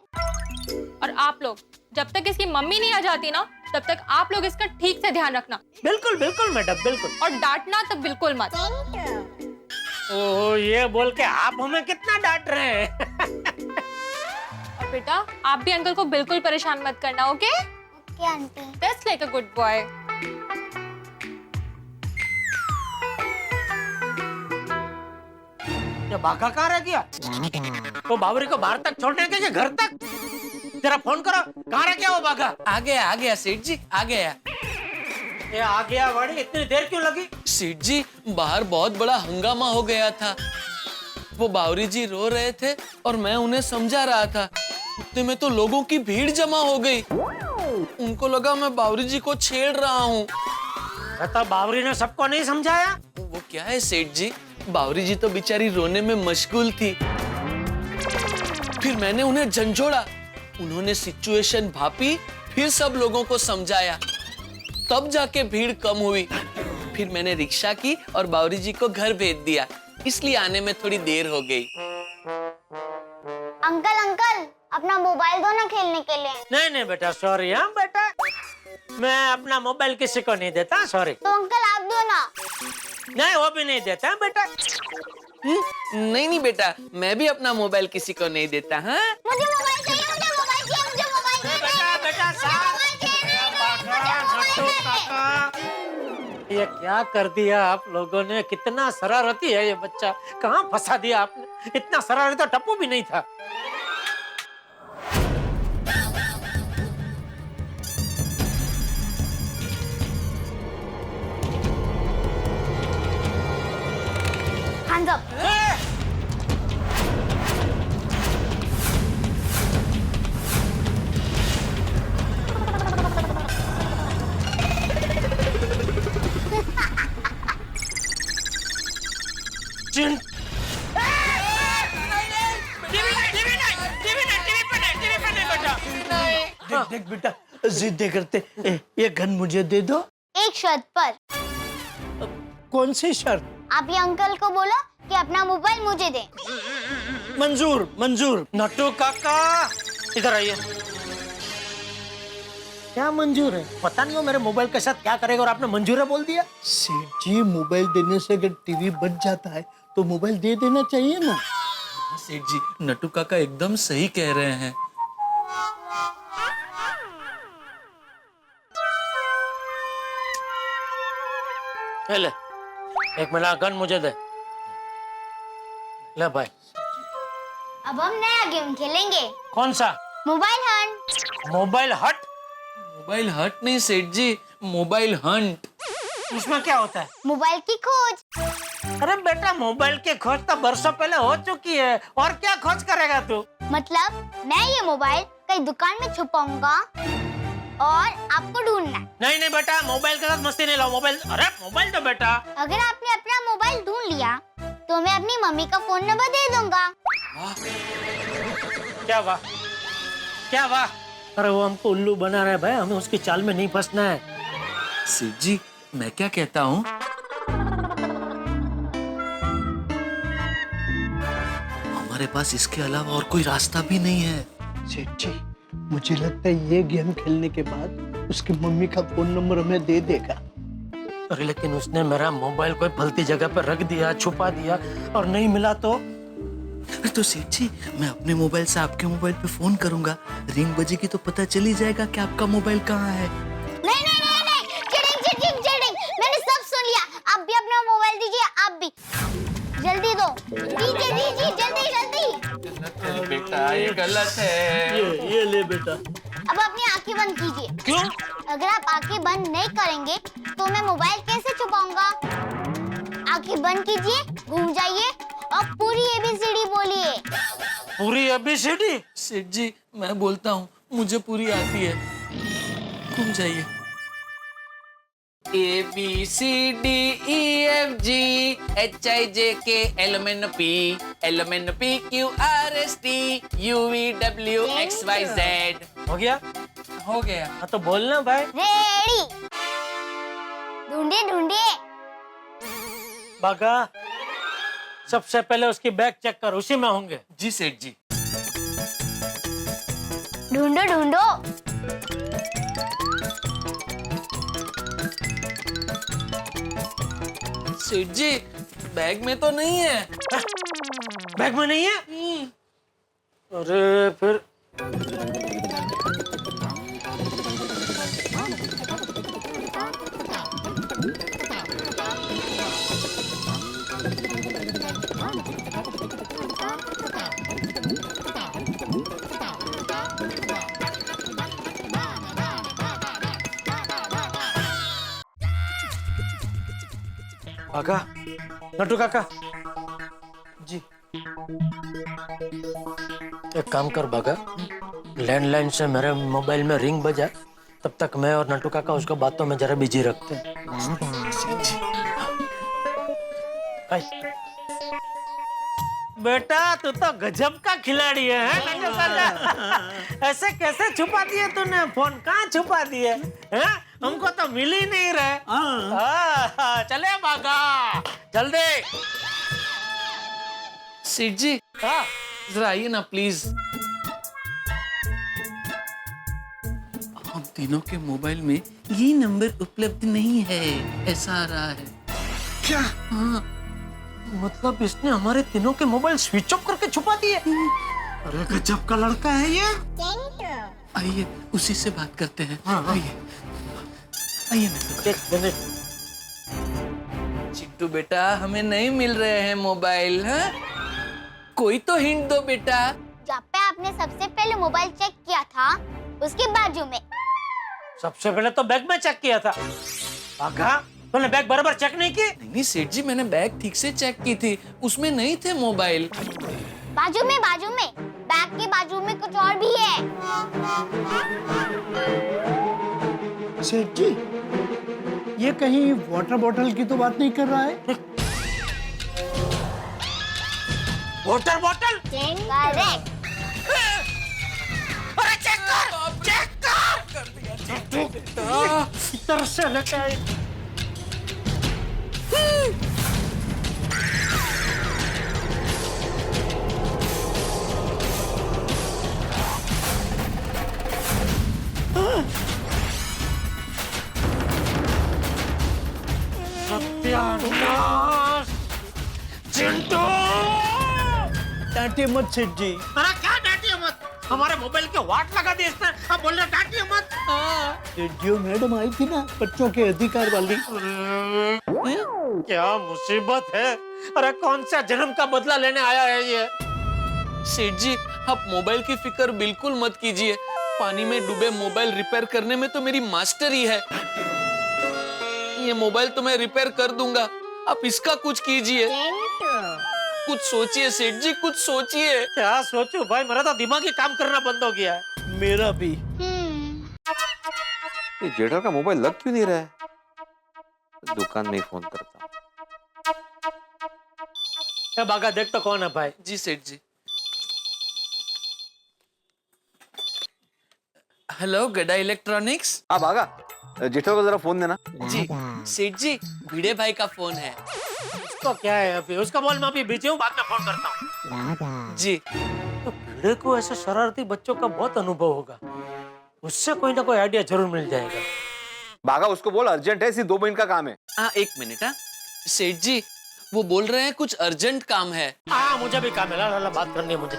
और आप लोग जब तक इसकी मम्मी नहीं आ जाती ना, तब तक आप लोग इसका ठीक से ध्यान रखना। बिल्कुल मैडम, बिल्कुल। और डांटना तो बिल्कुल मत। ओह, ये बोल के आप हमें कितना डांट रहे हैं। और बेटा आप भी अंकल को बिल्कुल परेशान मत करना, okay? Okay aunty. That's like a good boy. ये भागा कहाँ रह गया? वो बावरी को बाहर तक छोड़ने के लिए घर तक? जरा फोन करो, कहाँ रह गया वो भागा? आ गया सेठ जी, आ गया। ये आ गया वाड़ी, इतनी देर क्यों लगी? सेठ जी बाहर बहुत बड़ा हंगामा हो गया था। वो बावरी जी रो रहे थे और मैं उन्हें समझा रहा था। इतने में तो लोगों की भीड़ जमा हो गई। उनको लगा मैं बावरी जी को छेड़ रहा हूँ। तो बावरी ने सबको नहीं समझाया? वो क्या है सेठ जी, बावरी जी तो बेचारी रोने में मशगूल थी। फिर मैंने उन्हें झंझोड़ा, उन्होंने सिचुएशन भापी, फिर सब लोगों को समझाया, तब जाके भीड़ कम हुई। फिर मैंने रिक्शा की और बावरी जी को घर भेज दिया, इसलिए आने में थोड़ी देर हो गई। अंकल अपना मोबाइल दो ना खेलने के लिए। नहीं बेटा, सॉरी। हाँ बेटा, मैं अपना मोबाइल किसी को नहीं देता, सॉरी। तो अंकल आप दो ना। नहीं, वो भी नहीं देता बेटा। नहीं बेटा, मैं भी अपना मोबाइल किसी को नहीं देता। हाँ, मुझे मोबाइल चाहिए, मुझे मोबाइल चाहिए, मुझे मोबाइल चाहिए। बेटा ये क्या कर दिया आप लोगों ने? कितना शरारती है ये बच्चा। कहाँ फंसा दिया आपने? इतना शरारती तो टप्पू भी नहीं था। Hands up. चिन देख देख बेटा, जिद करते ये गन मुझे दे दो। एक शर्त पर। कौन सी शर्त? आप ये अंकल को बोलो कि अपना मोबाइल मुझे दे। मंजूर मंजूर। नट्टू काका इधर आइए। क्या मंजूर है? पता नहीं वो मेरे मोबाइल के साथ क्या करेगा और आपने मंजूर है बोल दिया। सेठ जी, मोबाइल देने से अगर टीवी बच जाता है तो मोबाइल दे देना चाहिए ना। सेठ जी, नट्टू काका एकदम सही कह रहे हैं। ले, एक मिनट, गन मुझे दे। ले भाई। अब हम नया गेम खेलेंगे। कौन सा? Mobile Hunt. मोबाइल हट? मोबाइल हट नहीं सेठ जी, मोबाइल हंट। उसमें क्या होता है? मोबाइल की खोज। अरे बेटा, मोबाइल की खोज तो बरसों पहले हो चुकी है। और क्या खोज करेगा तू? मतलब मैं ये मोबाइल कहीं दुकान में छुपाऊंगा और आपको ढूंढना। नहीं नहीं बेटा, मोबाइल के साथ मस्ती नहीं लाओ। मोबाइल, अरे मोबाइल तो बेटा। अगर आपने अपना मोबाइल ढूंढ लिया तो मैं अपनी मम्मी का फोन नंबर दे दूंगा। क्या वाह, क्या वाह। अरे वो हमको उल्लू बना रहा है भाई, हमें उसकी चाल में नहीं फंसना है। सेठ जी, मैं क्या कहता हूँ, हमारे पास इसके अलावा और कोई रास्ता भी नहीं है। सेठ जी, मुझे लगता है ये गेम खेलने के बाद उसकी मम्मी का फोन नंबर हमें दे देगा। अरे लेकिन उसने मेरा मोबाइल कोई फलती जगह पर रख दिया, छुपा दिया और नहीं मिला तो सेठ जी, मैं अपने मोबाइल से आपके मोबाइल पे फोन करूंगा। रिंग बजेगी तो पता चल ही जाएगा कि आपका मोबाइल कहाँ है। नहीं नहीं नहीं नहीं, चिटिंग। मैंने सब सुन लिया। आप भी अपना मोबाइल दीजिए, आप भी। जल्दी दो, दीजिए जल्दी। बेटा ये गलत है। ये ले बेटा। अब अपनी आंखें बंद कीजिए। क्यों? अगर आप आंखें बंद नहीं करेंगे तो मैं मोबाइल कैसे छुपाऊंगा? आंखें बंद कीजिए, घूम जाइए और पूरी ABCD बोलिए। पूरी ABCD? सेठ जी, मैं बोलता हूँ, मुझे पूरी आती है। घूम जाइए। ABCDEFG HIJK LMNP QRST UVWXYZ। हो गया? हो गया। हाँ तो बोलना भाई। रेडी। ढूंढिए। बागा, सबसे पहले उसकी बैग चेक कर, उसी में होंगे। जी सेठ जी। ढूंढो। सेठ जी, बैग में तो नहीं है। बैग में नहीं है? अरे फिर काका, नट्टू काका जी। एक काम कर बागा, लैंडलाइन से मेरे मोबाइल में रिंग बजा, तब तक मैं और नट्टू काका उसको बातों में जरा बिजी रखते हैं। बेटा तू तो गजब का खिलाड़ी है नट्टू काका। ऐसे कैसे छुपा दिए तूने फोन? कहाँ छुपा दिए हैं? हमको तो मिल ही नहीं रहे। चले बागा, जल्दी। सेठ जी, जरा आइए ना प्लीज। हम तीनों के मोबाइल में ये नंबर उपलब्ध नहीं है, ऐसा आ रहा है। क्या? हाँ, मतलब इसने हमारे तीनों के मोबाइल स्विच ऑफ करके छुपा दिए। अरे गजब का लड़का है ये। आइए उसी से बात करते हैं। हाँ। आइए। एक मिनट। चिट्टू बेटा हमें नहीं मिल रहे हैं मोबाइल, हाँ? कोई तो हिंट दो बेटा। जब पे आपने सबसे पहले मोबाइल चेक किया था उसके बाजू में। सबसे पहले तो बैग में चेक किया था। भागा, तूने बैग बराबर चेक नहीं की? नहीं सेठ जी, मैंने बैग ठीक से चेक की थी, उसमें नहीं थे मोबाइल। बाजू में बैग के बाजू में कुछ और भी है। सेठ जी, ये कहीं वाटर बॉटल की तो बात नहीं कर रहा है? Water bottle? करेक्ट। अरे चेक कर। इधर से लेके आई। सत्यानाश! चिंटू! डांटिए मत सेठ जी। अरे क्या डांटिए मत, हमारे मोबाइल के वाट लगा दिए इसने। अब बोल रहे डांटिए मत। सेठ जी, मैडम आई थी ना बच्चों के अधिकार वाली। क्या मुसीबत है। अरे कौन सा जन्म का बदला लेने आया है ये। सेठ जी, आप मोबाइल की फिक्र बिल्कुल मत कीजिए। पानी में डूबे मोबाइल रिपेयर करने में तो मेरी मास्टरी है। ये मोबाइल तो मैं रिपेयर कर दूंगा, आप इसका कुछ कीजिए। कुछ सोचिए सेठ जी, कुछ सोचिए। क्या सोचूं भाई, मेरा तो दिमाग ही काम करना बंद हो गया है। मेरा भी। ये जेठा का मोबाइल लग क्यों नहीं रहा है? दुकान में ही फोन करता हूँ। बागा देख तो कौन है भाई। जी सेठ जी। हेलो गड़ा इलेक्ट्रॉनिक्स। हाँ भागा, जेठा को जरा फोन देना। जी सेठ जी, भिड़े भाई का फोन है। उसको क्या है अभी, उसका बोल मैं अभी बिजी हूँ, बाद में फोन करता हूँ। जी। तो भिड़े को ऐसे शरारती बच्चों का बहुत अनुभव होगा, उससे कोई ना कोई आइडिया जरूर मिल जाएगा। भागा, उसको बोल अर्जेंट है, सिर्फ 2 मिनट का काम है। हाँ 1 मिनट। हाँ सेठ जी, वो बोल रहे हैं कुछ अर्जेंट काम है। हाँ मुझे भी काम है, ला बात करनी है मुझे।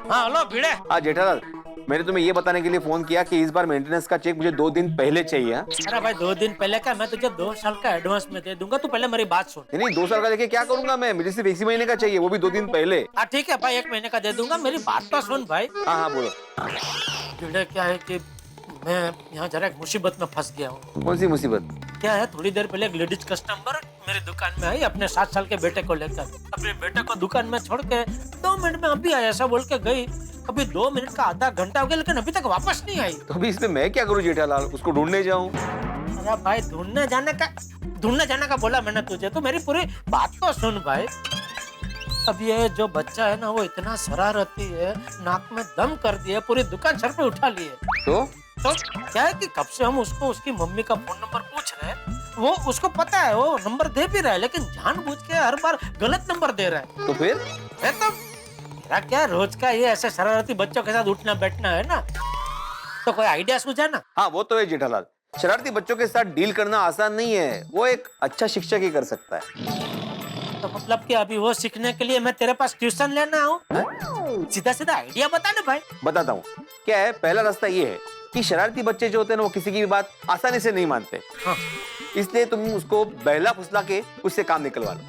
हाँ हेलो भिड़े। हाँ जेठालाल, मैंने तुम्हें ये बताने के लिए फोन किया कि इस बार मेंटेनेंस का चेक मुझे 2 दिन पहले चाहिए। अरे भाई 2 दिन पहले का, मैं तुझे 2 साल का एडवांस में दे दूंगा, तू पहले मेरी बात सुन। नहीं 2 साल का लेके क्या करूंगा मैं, मुझे सिर्फ 1 महीने का चाहिए, वो भी 2 दिन पहले। हाँ ठीक है भाई, 1 महीने का दे दूंगा, मेरी बात तो सुन भाई। हाँ हाँ बोलो। भिड़े क्या है कि मैं यहाँ जरा एक मुसीबत में फंस गया हूँ। कौन सी मुसीबत? क्या है, थोड़ी देर पहले एक लेडीज कस्टमर मेरी दुकान में आई अपने 7 साल के बेटे को लेकर। अपने बेटे को दुकान में छोड़ के 2 मिनट में अभी आई ऐसा बोल के गई। अभी 2 मिनट का आधा घंटा हो गया लेकिन अभी तक वापस नहीं आई। तो अभी इसमें मैं क्या करूँ जेठालाल, उसको ढूंढने जाऊँ? अरे भाई ढूंढने जाने का बोला मैंने तुझे, तो मेरी पूरी बात तो सुन भाई। अब ये जो बच्चा है ना, वो इतना शरारती है, नाक में दम कर दिया, पूरी दुकान सर पे उठा लिए। तो क्या है कि कब से हम उसको उसकी मम्मी का फोन नंबर पूछ रहे हैं, वो उसको पता है, वो नंबर दे भी रहा है, लेकिन जानबूझ के हर बार गलत नंबर दे रहा है। तो फिर तो मेरा क्या, रोज का ये ऐसे शरारती बच्चों के साथ उठना बैठना है ना, तो कोई आइडिया सूझा ना। हाँ वो तो है जेठालाल, शरारती बच्चों के साथ डील करना आसान नहीं है, वो एक अच्छा शिक्षक ही कर सकता है। तो मतलब कि अभी वो सीखने के लिए मैं तेरे पास ट्यूशन लेना आऊं? सीधा सीधा आइडिया बता ना भाई। बताता हूँ। क्या है, पहला रास्ता ये है कि शरारती बच्चे जो होते हैं ना, वो किसी की भी बात आसानी से नहीं मानते। हाँ। इसलिए तुम उसको बहला फुसला के उससे काम निकलवा लो।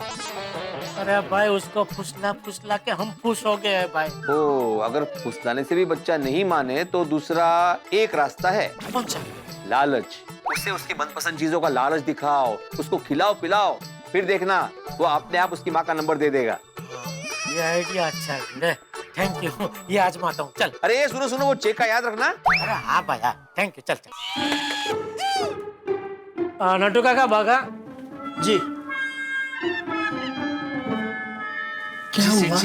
अरे भाई उसको फुसला के हम खुश हो गए हैं भाई। ओ, अगर फुसलाने से भी बच्चा नहीं माने तो दूसरा एक रास्ता है। कौन सा? लालच। उससे उसकी मनपसंद चीजों का लालच दिखाओ, उसको खिलाओ पिलाओ, फिर देखना वो अपने आप उसकी माँ का नंबर दे देगा। ये आइडिया अच्छा है, थैंक यू, ये आजमाता हूँ। चल। अरे सुनो सुनो, वो चेक का याद रखना। अरे हाँ भाई, थैंक यू, चल। नटू काका भागा जी। क्या हुआ?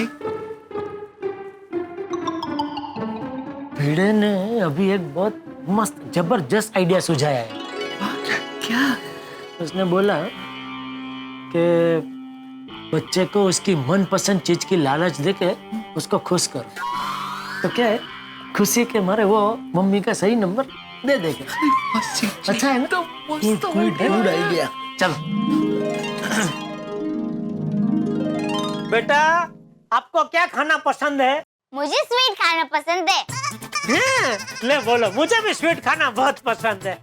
भिड़े ने अभी एक बहुत मस्त जबरदस्त आइडिया सुझाया है। क्या? उसने बोला कि बच्चे को उसकी मनपसंद चीज की लालच देके उसको खुश करो, तो क्या है, खुशी के मारे वो मम्मी का सही नंबर दे देगा। अच्छा है ना? तो गुड आइडिया। चलो बेटा, आपको क्या खाना पसंद है? मुझे स्वीट खाना पसंद है। ले बोलो, मुझे भी स्वीट खाना बहुत पसंद है।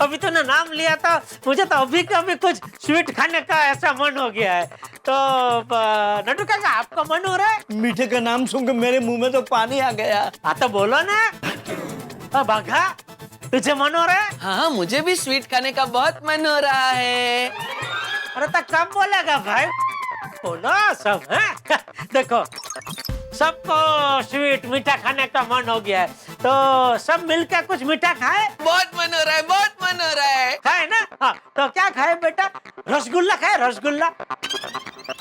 अभी तूने नाम लिया था, मुझे तो अभी का भी कुछ स्वीट खाने का ऐसा मन हो गया है। तो नटू काका आपका मन हो रहा है? मीठे का नाम सुनकर मेरे मुंह में तो पानी आ गया। हाँ तो बोलो ना। बाघा तुझे मन हो रहा है? हाँ, मुझे भी स्वीट खाने का बहुत मन हो रहा है। अरे तो कब बोलेगा भाई? बोलो सब है। देखो सबको स्वीट मीठा खाने का मन हो गया है, तो सब मिलकर कुछ मीठा खाए। बहुत मन हो रहा है, बहुत मन हो रहा है। खाए ना? हाँ तो क्या खाए बेटा? रसगुल्ला खाए, रसगुल्ला।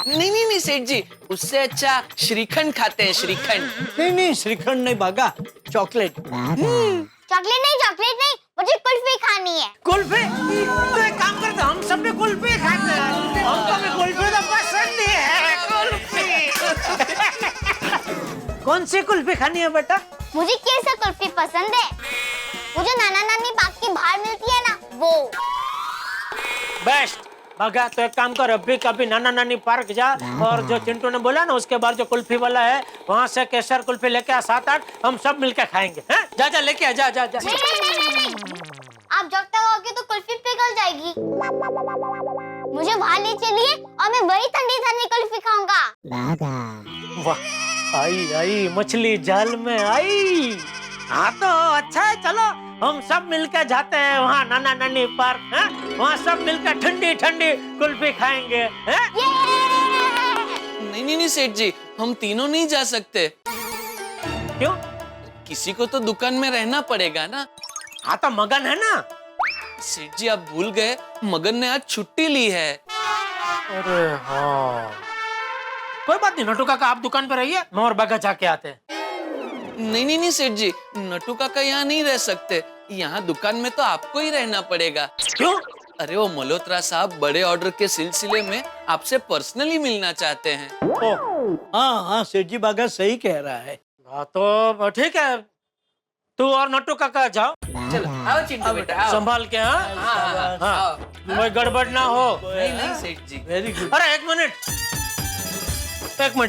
नहीं सेठ जी, उससे अच्छा श्रीखंड खाते हैं, श्रीखंड। नहीं श्रीखंड नहीं भागा, चॉकलेट। चॉकलेट नहीं, मुझे कुल्फी खानी है। कुल्फी? तो एक काम करते हम सब भी कुल्फी खाते हैं। हमको भी कुल्फी तो पसंद ही है। कुल्फी कौन सी कुल्फी खानी है बेटा? मुझे केसर कुल्फी पसंद है, मुझे नाना नानी पार्क की बाहर मिलती है ना, वो बेस्ट। भागा तो एक काम कर, अभी कभी नाना नानी पार्क जा और जो चिंटू ने बोला ना उसके बाद जो कुल्फी वाला है वहाँ से केसर कुल्फी लेके आ, 7-8 हम सब मिलकर खाएंगे। हैं? जा लेके आ, जा। नहीं। आप जब तक आओगे तो कुल्फी पिघल जाएगी। मुझे वहाँ ले चलिए और मैं वही ठंडी ठंडी कुल्फी खाऊंगा। वाह, आई मछली जाल में आई। हाँ तो अच्छा है, चलो हम सब मिलकर जाते हैं वहाँ नाना नानी पार्क। हैं? वहाँ सब मिलकर ठंडी ठंडी कुल्फी खाएंगे। हैं? नहीं सेठ जी, हम तीनों नहीं जा सकते। क्यों? किसी को तो दुकान में रहना पड़ेगा ना। हाँ तो मगन है ना। सेठ जी आप भूल गए, मगन ने आज छुट्टी ली है। अरे हाँ, कोई बात नहीं नटू काका, आप दुकान पे रहिए, मैं और बागा जाके आते हैं। नहीं सेठ जी, नटू काका यहाँ नहीं रह सकते। यहाँ दुकान में तो आपको ही रहना पड़ेगा। क्यों? अरे वो मल्होत्रा साहब बड़े ऑर्डर के सिलसिले में आपसे पर्सनली मिलना चाहते हैं। हाँ सेठ जी बागा सही कह रहा है। हाँ तो ठीक है, तू और नटू काका जाओ। चलो आओ चिंटू बेटा, आओ। संभाल के। हाँ, कोई गड़बड़ ना हो। नहीं सेठ जी। Very good. अरे एक मिनट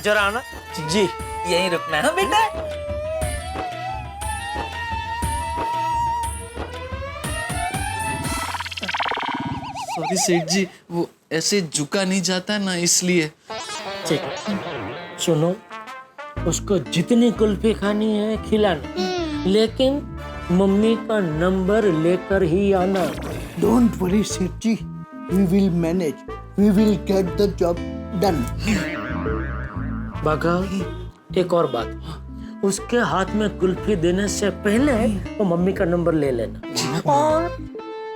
जरा आना जी। यहीं रुकना है बेटा। सॉरी सेठ जी, वो ऐसे झुका नहीं जाता ना, इसलिए। ठीक, सुनो, उसको जितनी कुल्फी खानी है खिलाना, लेकिन मम्मी का नंबर लेकर ही आना। Don't worry Seth ji, we will manage, we will get the job done. Baga, एक और बात, उसके हाथ में कुल्फी देने से पहले वो मम्मी का नंबर ले लेना और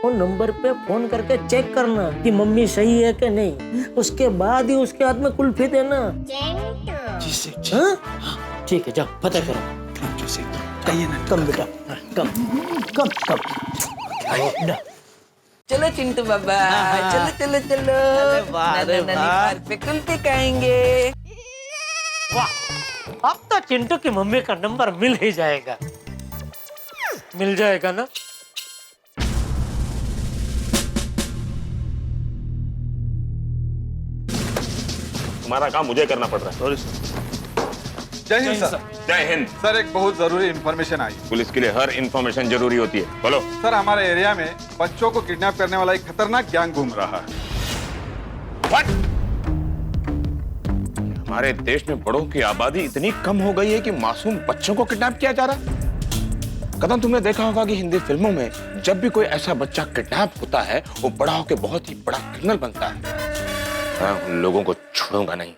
वो नंबर पे फोन करके चेक करना कि मम्मी सही है कि नहीं, उसके बाद ही उसके हाथ में कुल्फी देना। जी सेठ जी। हाँ? ठीक है, जाओ पता करो। थैंक यू सेठ जी। कहिए ना, कम बेटा, कम। चलो चिंटू बाबा, चलो नाना नानी पार्क पे कुल्फी खाएंगे। वाह, अब तो चिंटू की मम्मी का नंबर मिल ही जाएगा। मिल जाएगा ना? तुम्हारा काम मुझे करना पड़ रहा है। सॉरी। जय हिंद सर। जय हिंद सर, एक बहुत जरूरी इंफॉर्मेशन आई। पुलिस के लिए हर इंफॉर्मेशन जरूरी होती है, बोलो। सर, हमारे एरिया में बच्चों को किडनैप करने वाला एक खतरनाक गैंग घूम रहा है। What? हमारे देश में बड़ों की आबादी इतनी कम हो गई है कि मासूम बच्चों को किडनैप किया जा रहा है। कदम, तुमने देखा होगा कि हिंदी फिल्मों में जब भी कोई ऐसा बच्चा किडनैप होता है वो बड़ा होकर बहुत ही बड़ा क्रिमिनल बनता है। मैं उन लोगों को छोड़ूंगा नहीं।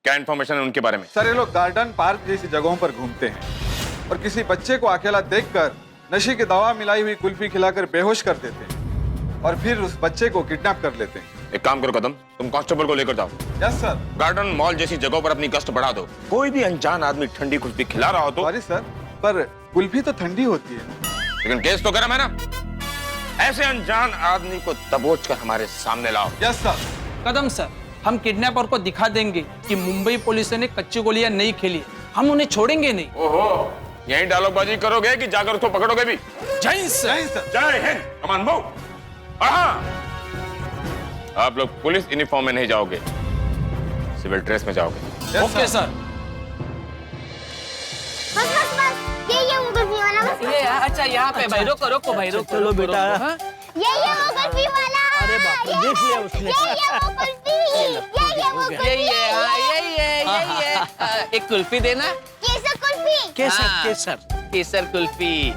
क्या इंफॉर्मेशन है उनके बारे में? सर, ये लोग गार्डन पार्क जैसी जगहों पर घूमते हैं और किसी बच्चे को अकेला देखकर नशे की दवा मिलाई हुई कुल्फी खिलाकर बेहोश कर देते हैं और फिर उस बच्चे को किडनैप कर लेते हैं। एक काम करो कदम, तुम कांस्टेबल को लेकर जाओ। Yes sir. गार्डन मॉल जैसी जगहों पर अपनी गश्त बढ़ा दो। कोई भी अनजान आदमी ठंडी कुल्फी खिला रहा हो तो। सॉरी सर, पर कुल्फी तो ठंडी होती है। लेकिन केस तो गर्म है ना। ऐसे अनजान आदमी को दबोच कर हमारे सामने लाओ। Yes sir. कदम सर, हम किडनैपर को दिखा देंगे कि मुंबई पुलिस ने कच्ची गोलियां नहीं खेली, हम उन्हें छोड़ेंगे नहीं। ओहो, यही डायलॉगबाजी करोगे कि जाकर उसको पकड़ोगे भी? जय हिंद सर। जय हिंद। Come on move. आप लोग पुलिस यूनिफॉर्म में नहीं जाओगे, सिविल ड्रेस में जाओगे। Okay sir. बस ये वो कुल्फी वाला बस। ये अच्छा यहाँ पे भाई, रोको भाई, रोको। चलो बेटा। ये वो कुल्फी वाला। अरे बाप रे, देख लिया उसने। ये वो कुल्फी। ये वो कुल्फी। ये एक कुल्फी देना। केसर कुल्फी। केसर हाँ। केसर। केसर कुल्फी।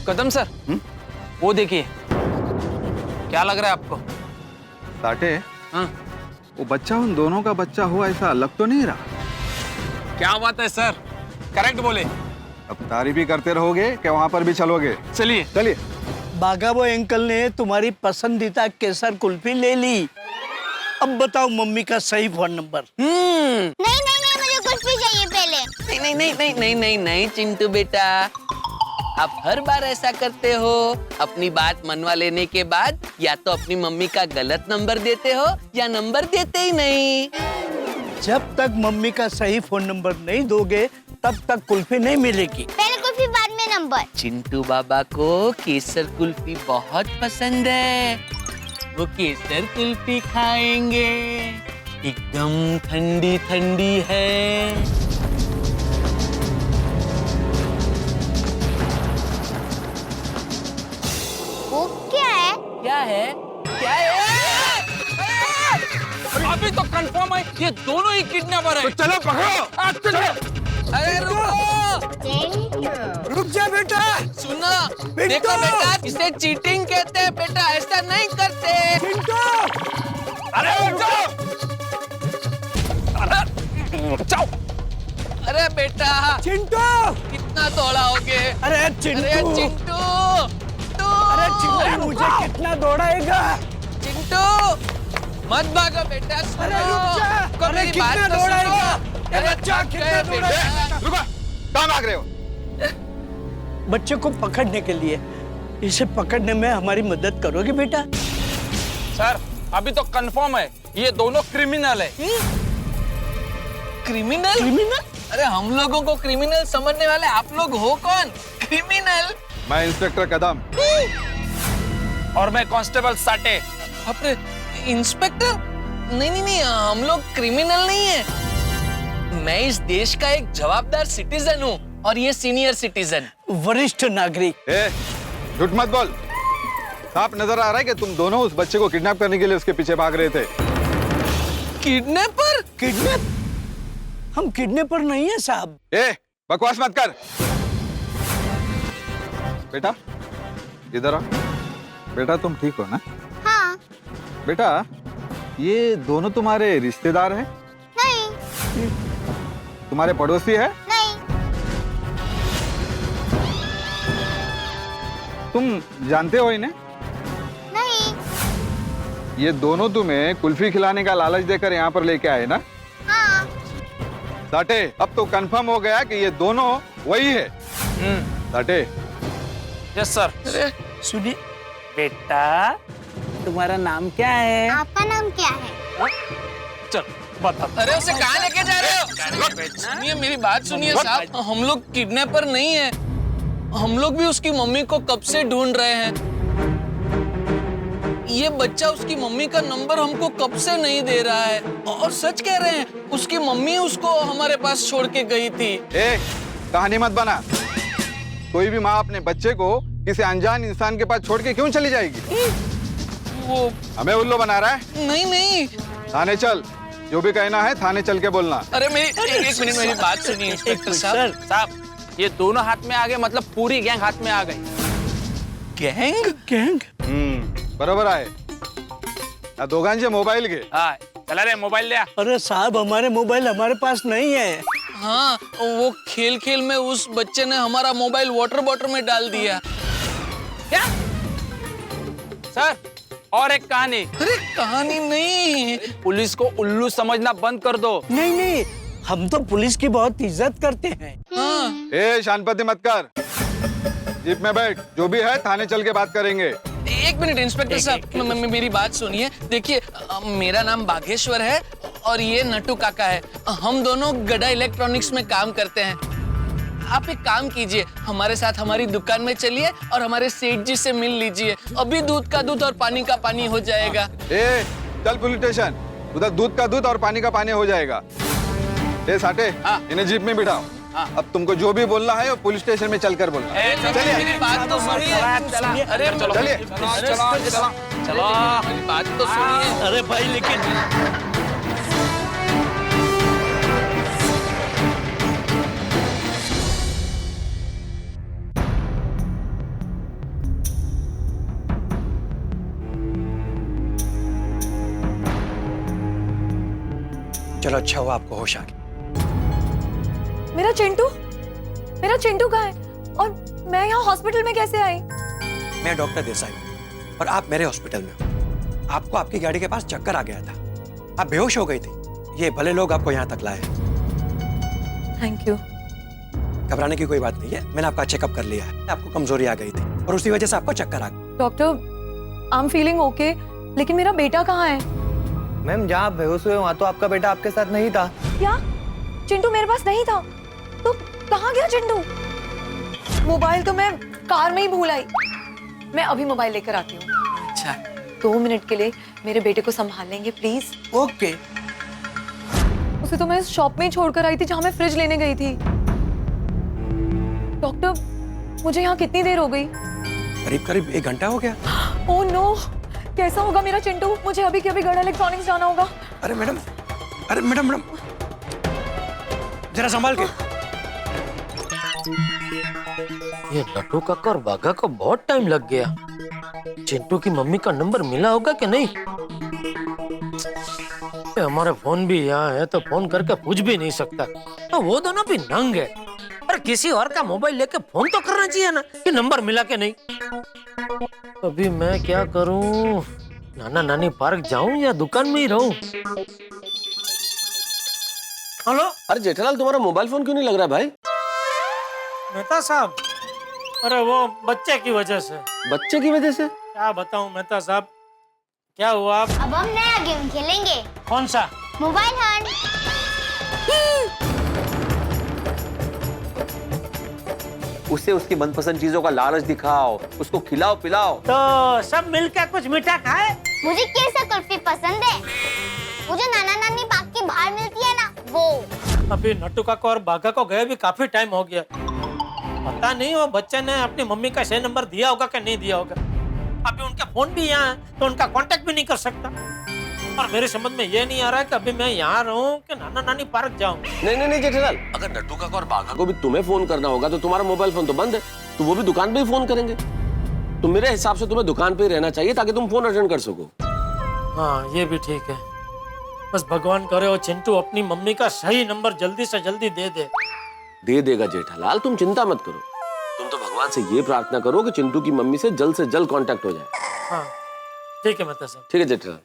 कदम सर, वो देखिए, क्या लग रहा है आपको? साटे, हाँ? वो बच्चा उन दोनों का बच्चा हो ऐसा लग तो नहीं रहा। क्या बात है सर, करेक्ट बोले। अब तारीफ ही करते रहोगे कि वहाँ पर भी चलोगे? चलिए चलिए। बागाबो अंकल ने तुम्हारी पसंदीदा केसर कुल्फी ले ली। अब बताओ मम्मी का सही फोन नंबर। नहीं मुझे कुल्फी चाहिए पहले। नहीं चिंटू बेटा, आप हर बार ऐसा करते हो। अपनी बात मनवा लेने के बाद या तो अपनी मम्मी का गलत नंबर देते हो या नंबर देते ही नहीं। जब तक मम्मी का सही फोन नंबर नहीं दोगे तब तक कुल्फी नहीं मिलेगी। पहले कुल्फी बाद में नंबर। चिंटू बाबा को केसर कुल्फी बहुत पसंद है। वो केसर कुल्फी खाएंगे, एकदम ठंडी ठंडी है। वो क्या है? क्या है? क्या है? अभी तो कंफर्म है, ये दोनों ही किडनैपर है। तो चलो पकड़ो। अरे रुक जा बेटा। सुनो, देखो बेटा, इसे चीटिंग कहते हैं बेटा, ऐसा नहीं करते। अरे जाओ। अरे बेटा चिंटू, कितना दौड़ाओगे? अरे चिंटू, चिंटू, अरे चिंटू, मुझे कितना दौड़ाएगा? चिंटू मत भागो बेटा, सुनो। अरे रुक जा। को अरे मेरी बात कितना तो सुनो। दौड़ाएगा? अरे बच्चा कितना दौड़ाएगा? रुको, कहाँ भाग रहे हो? बच्चे को पकड़ने के लिए, इसे पकड़ने में हमारी मदद करोगे बेटा? सर, अभी तो कंफर्म है, ये दोनों क्रिमिनल है। क्रिमिनल? क्रिमिनल? अरे हम लोगों को क्रिमिनल समझने वाले आप लोग हो कौन? क्रिमिनल? मैं इंस्पेक्टर कदम। और मैं कांस्टेबल साटे। अपने इंस्पेक्टर? नहीं, हम लोग क्रिमिनल नहीं है। मैं इस देश का एक जवाबदार सिटीजन हूँ और ये सीनियर सिटीजन, वरिष्ठ नागरिक। झूठ मत बोल। साफ नजर आ रहा है कि तुम दोनों उस बच्चे को किडनैप करने के लिए उसके पीछे भाग रहे थे। किडनैपर? किडनैप? हम किडनैपर नहीं है साहब। बकवास मत कर। बेटा इधर आ। बेटा तुम ठीक हो ना? हाँ। बेटा ये दोनों तुम्हारे रिश्तेदार हैं? नहीं। तुम्हारे पड़ोसी है? नहीं। तुम जानते हो इन्हें? नहीं। ये दोनों तुम्हें कुल्फी खिलाने का लालच देकर यहाँ पर लेके आए ना? हाँ। साटे, अब तो कंफर्म हो गया कि ये दोनों वही है। साटे। Yes sir. अरे सुनिए बेटा, तुम्हारा नाम क्या है? आपका नाम क्या है? चल बता। अरे उसे कहाँ लेके जा रहे हो? सुनिए मेरी बात सुनिए साहब, हम लोग किडनैपर नहीं है। हम लोग भी उसकी मम्मी को कब से ढूंढ रहे हैं। ये बच्चा उसकी मम्मी का नंबर हमको कब से नहीं दे रहा है और सच कह रहे हैं, उसकी मम्मी उसको हमारे पास छोड़ के गई थी। कहानी मत बना। कोई भी माँ अपने बच्चे को किसी अनजान इंसान के पास छोड़ के क्यों चली जाएगी? वो हमें उल्लू बना रहा है? नहीं। थाने चल, जो भी कहना है थाने चल के बोलना। अरे एक मिनट मेरी बात सुनिए इंस्पेक्टर साहब। साहब, ये दोनों हाथ में आ गए, मतलब पूरी गैंग हाथ में आ गई। गैंग? बरोबर आहे. या दोघांचे मोबाईल घे. हाँ, चला रे मोबाइल ले आ. अरे साहब, हमारे मोबाइल हमारे पास नहीं है. हाँ, वो खेल खेल में उस बच्चे ने हमारा मोबाइल वाटर बॉटल में डाल दिया. क्या? सर, और एक कहानी. अरे कहानी नहीं, पुलिस को उल्लू समझना बंद कर दो. नहीं, हम तो पुलिस की बहुत इज्जत करते हैं. हाँ. ए शांतपति मत कर, जीप में बैठ, जो भी है थाने चल के बात करेंगे. एक मिनट इंस्पेक्टर साहब, मेरी बात सुनिए. देखिए, मेरा नाम बागेश्वर है और ये नट्टू काका है. हम दोनों गड़ा इलेक्ट्रॉनिक्स में काम करते हैं. आप एक काम कीजिए, हमारे साथ हमारी दुकान में चलिए और हमारे सेठ जी से मिल लीजिए. अभी दूध का दूध और पानी का पानी हो जाएगा. चल पुलिस स्टेशन, उधर दूध का दूध और पानी का पानी हो जाएगा। ए साटे, इन्हें जीप में बिठाओ। अब तुमको जो भी बोलना है वो पुलिस स्टेशन में चलकर बोलना। चलिए, मेरी बात तो सुनिए। अरे चलिए। चलो मेरी बात तो सुनिए। अरे भाई लेकिन चलो अच्छा हुआ आपको होश आ गया। मेरा चिंटू कहाँ है? और मैं यहाँ हॉस्पिटल में कैसे आई? मैं डॉक्टर देसाई हूँ और आप मेरे हॉस्पिटल में हो। आपको आपकी गाड़ी के पास चक्कर आ गया था, आप बेहोश हो गई थी। ये भले लोग आपको यहाँ तक लाए। Thank you. घबराने की कोई बात नहीं है, मैंने आपका चेकअप कर लिया है। आपको कमजोरी आ गई थी और उसी वजह से आपको चक्कर आ गया। Doctor, I am feeling okay, लेकिन मेरा बेटा कहाँ है? मैम जहाँ आप बेहोश हुए वहाँ तो आपका बेटा आपके साथ नहीं था। क्या? चिंटू मेरे पास नहीं था? तो कहाँ गया चिंटू? मोबाइल तो मैं कार में ही भूल आई। मैं अभी मोबाइल लेकर आती हूँ। अच्छा 2 मिनट के लिए मेरे बेटे को संभाल लेंगे प्लीज? ओके। उसे तो मैं इस शॉप में ही छोड़कर आई थी जहाँ मैं फ्रिज लेने गई थी। डॉक्टर, मुझे यहाँ कितनी देर हो गई? करीब करीब 1 घंटा हो गया। ओह नो, कैसा होगा मेरा चिंटू? मुझे अभी के अभी गढ़ इलेक्ट्रॉनिक्स जाना होगा। अरे मैडम, जरा संभाल के। ये नट्टू काका और बाघा को बहुत टाइम लग गया। चिंटू की मम्मी का नंबर मिला होगा कि नहीं? ये हमारा फोन भी यहाँ है तो फोन करके पूछ भी नहीं सकता। तो वो दोनों भी नंग है। पर किसी और का मोबाइल लेके फोन तो करना चाहिए ना कि नंबर मिला के नहीं। अभी मैं क्या करूं? नाना नानी पार्क जाऊं या दुकान में ही रहूं? हेलो। अरे जेठालाल, तुम्हारा मोबाइल फोन क्यों नहीं लग रहा है भाई? मेहता साहब, अरे वो बच्चे की वजह से। बच्चे की वजह से? क्या बताऊं मेहता साहब, क्या हुआ? अब हम नया गेम खेलेंगे। कौन सा? Mobile Hunt. उससे उसकी मनपसंद चीजों का लालच दिखाओ, उसको खिलाओ पिलाओ। तो सब मिलकर कुछ मीठा खाए। मुझे केसर कुल्फी पसंद है। मुझे नाना नानी पार्क की बाहर मिलती है ना, वो। अभी नट्टू काका और बाघा को गए भी काफी टाइम हो गया। पता नहीं वो बच्चे ने अपनी मम्मी का सही नंबर दिया होगा कि नहीं दिया होगा। अभी उनका फोन भी यहाँ है तो उनका कांटेक्ट भी नहीं कर सकता। और मेरे समझ में ये नहीं आ रहा है कि अभी मैं यहाँ रहूं कि नाना नानी पार्क जाऊं। नहीं जेठालाल, अगर नट्टू काका और बाघा को भी तुम्हें फोन करना होगा तो तुम्हारा मोबाइल फोन तो बंद है, तो वो भी दुकान पे ही फोन करेंगे। तो मेरे हिसाब से तुम्हें दुकान पे ही रहना चाहिए ताकि तुम फोन अटेंड कर सको। हाँ ये भी ठीक है। बस भगवान करे वो चिंटू अपनी मम्मी का सही नंबर जल्दी से जल्दी दे देगा जेठालाल, तुम चिंता मत करो। तुम तो भगवान से ये प्रार्थना करो कि चिंटू की मम्मी से जल्द कांटेक्ट हो जाए। हाँ ठीक है मेहता साहब। ठीक है जेठालाल।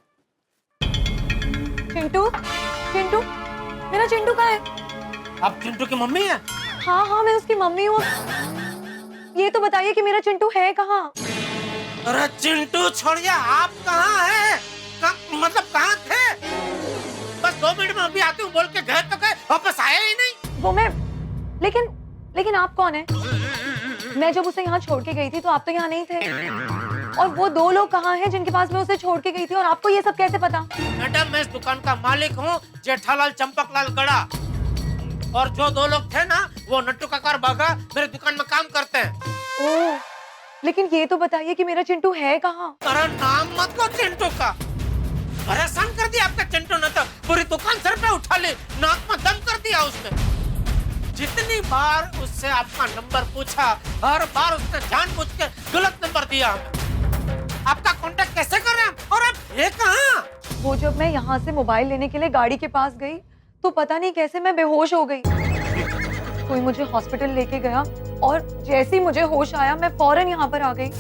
चिंटू, मेरा चिंटू कहाँ है? आप चिंटू की मम्मी है? हाँ मैं उसकी मम्मी हूँ। ये तो बताइए कि मेरा चिंटू है कहाँ? अरे चिंटू छोड़िए, आप कहाँ हैं? मतलब कहाँ थे? बस 2 मिनट में अभी आती हूँ बोल के गए तो गए, वापस आया ही नहीं। वो मैं, लेकिन आप कौन है? मैं जब उसे यहाँ छोड़ के गई थी तो आप तो यहाँ नहीं थे। और वो 2 लोग कहाँ हैं जिनके पास मैं उसे छोड़ के गई थी और आपको ये सब कैसे पता? मैडम, मैं इस दुकान का मालिक हूँ, जेठालाल चंपकलाल गड़ा। और जो 2 लोग थे ना, वो नट्टू काका और बाघा मेरे दुकान में काम करते हैं। ओह, लेकिन ये तो बताइए कि मेरा चिंटू है कहाँ? अरे नाम मत लो चिंटू का। परेशान कर दिया आपका चिंटू ने तो पूरी दुकान सर पे उठा ली, नाक में दम कर दिया उसने। जितनी बार उससे आपका नंबर पूछा, हर बार उसने जानबूझ के गलत नंबर दिया हमें। आपका कांटेक्ट कैसे कर रहे हैं? और अब ये कहाँ? वो जब मैं यहाँ से मोबाइल लेने के लिए गाड़ी के पास गई तो पता नहीं कैसे मैं बेहोश हो गई। कोई मुझे हॉस्पिटल लेके गया और जैसे ही मुझे होश आया मैं फौरन यहाँ पर आ गई।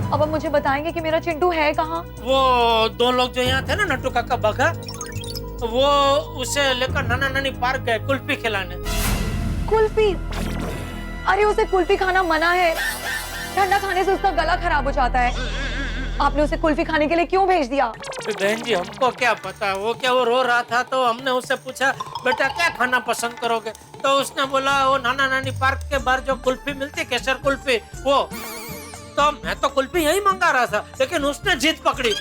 अब मुझे बताएंगे कि मेरा चिंटू है कहाँ? वो 2 लोग जो यहाँ थे ना, नट्टू काका बाघा, वो उसे लेकर नाना नानी पार्क गए कुल्फी खिलाने। कुल्फी? अरे उसे कुल्फी खाना मना है। ठंडा खाने से उसका गला खराब हो जाता है। आपने उसे कुल्फी खाने के लिए क्यों भेज दिया? बहन जी, हमको क्या पता। वो रो रहा था तो हमने उससे पूछा, बेटा क्या खाना पसंद करोगे? तो उसने बोला वो नाना नानी पार्क के बाहर जो कुल्फी मिलती है, केसर कुल्फी, वो। तो मैं तो कुल्फी यही मंगा रहा था, लेकिन उसने जिद पकड़ी।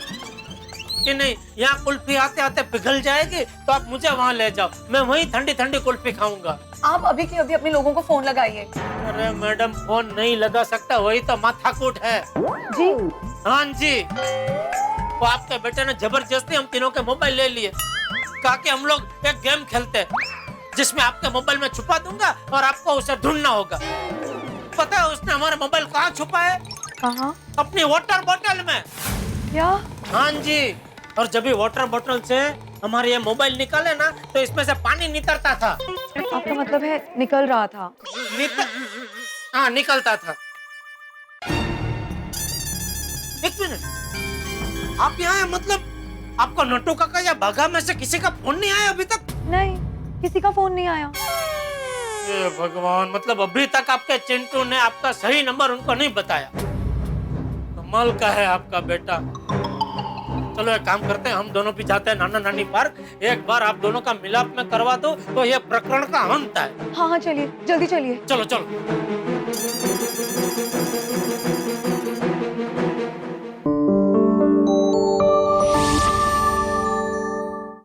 कि नहीं यहाँ कुल्फी आते आते पिघल जाएगी तो आप मुझे वहाँ ले जाओ, मैं वहीं ठंडी ठंडी कुल्फी खाऊंगा। आप अभी के अभी अपने लोगों को फोन लगाइए। अरे मैडम फोन नहीं लगा सकता, वही तो माथाकूट है। जी हाँ जी, वो आपके बेटे ने जबरदस्ती हम तीनों के मोबाइल ले लिए, कहा कि हम लोग एक गेम खेलते हैं जिसमें आपके मोबाइल में छुपा दूंगा और आपको उसे ढूंढना होगा। पता है उसने हमारे मोबाइल कहाँ छुपा है? कहाँ? अपनी वाटर बोतल में। क्या? हाँ जी, और जब भी वाटर बोतल से हमारे ये मोबाइल निकाले ना तो इसमें से पानी निकलता था। आपका मतलब है निकल रहा था? हाँ निकलता था। एक मिनट, आप यहाँ हैं मतलब आपको नट्टू काका या भागा में से किसी का फोन नहीं आया अभी तक? नहीं, किसी का फोन नहीं आया। ये भगवान, मतलब अभी तक आपके चिंटू ने आपका सही नंबर उनको नहीं बताया। कमाल का है आपका बेटा। चलो एक काम करते हैं, हम दोनों भी जाते हैं नाना नानी पार्क, एक बार आप दोनों का मिलाप में करवा दो तो ये प्रकरण का अंत है। हाँ हाँ चलिए, जल्दी चलिए। चलो चलो।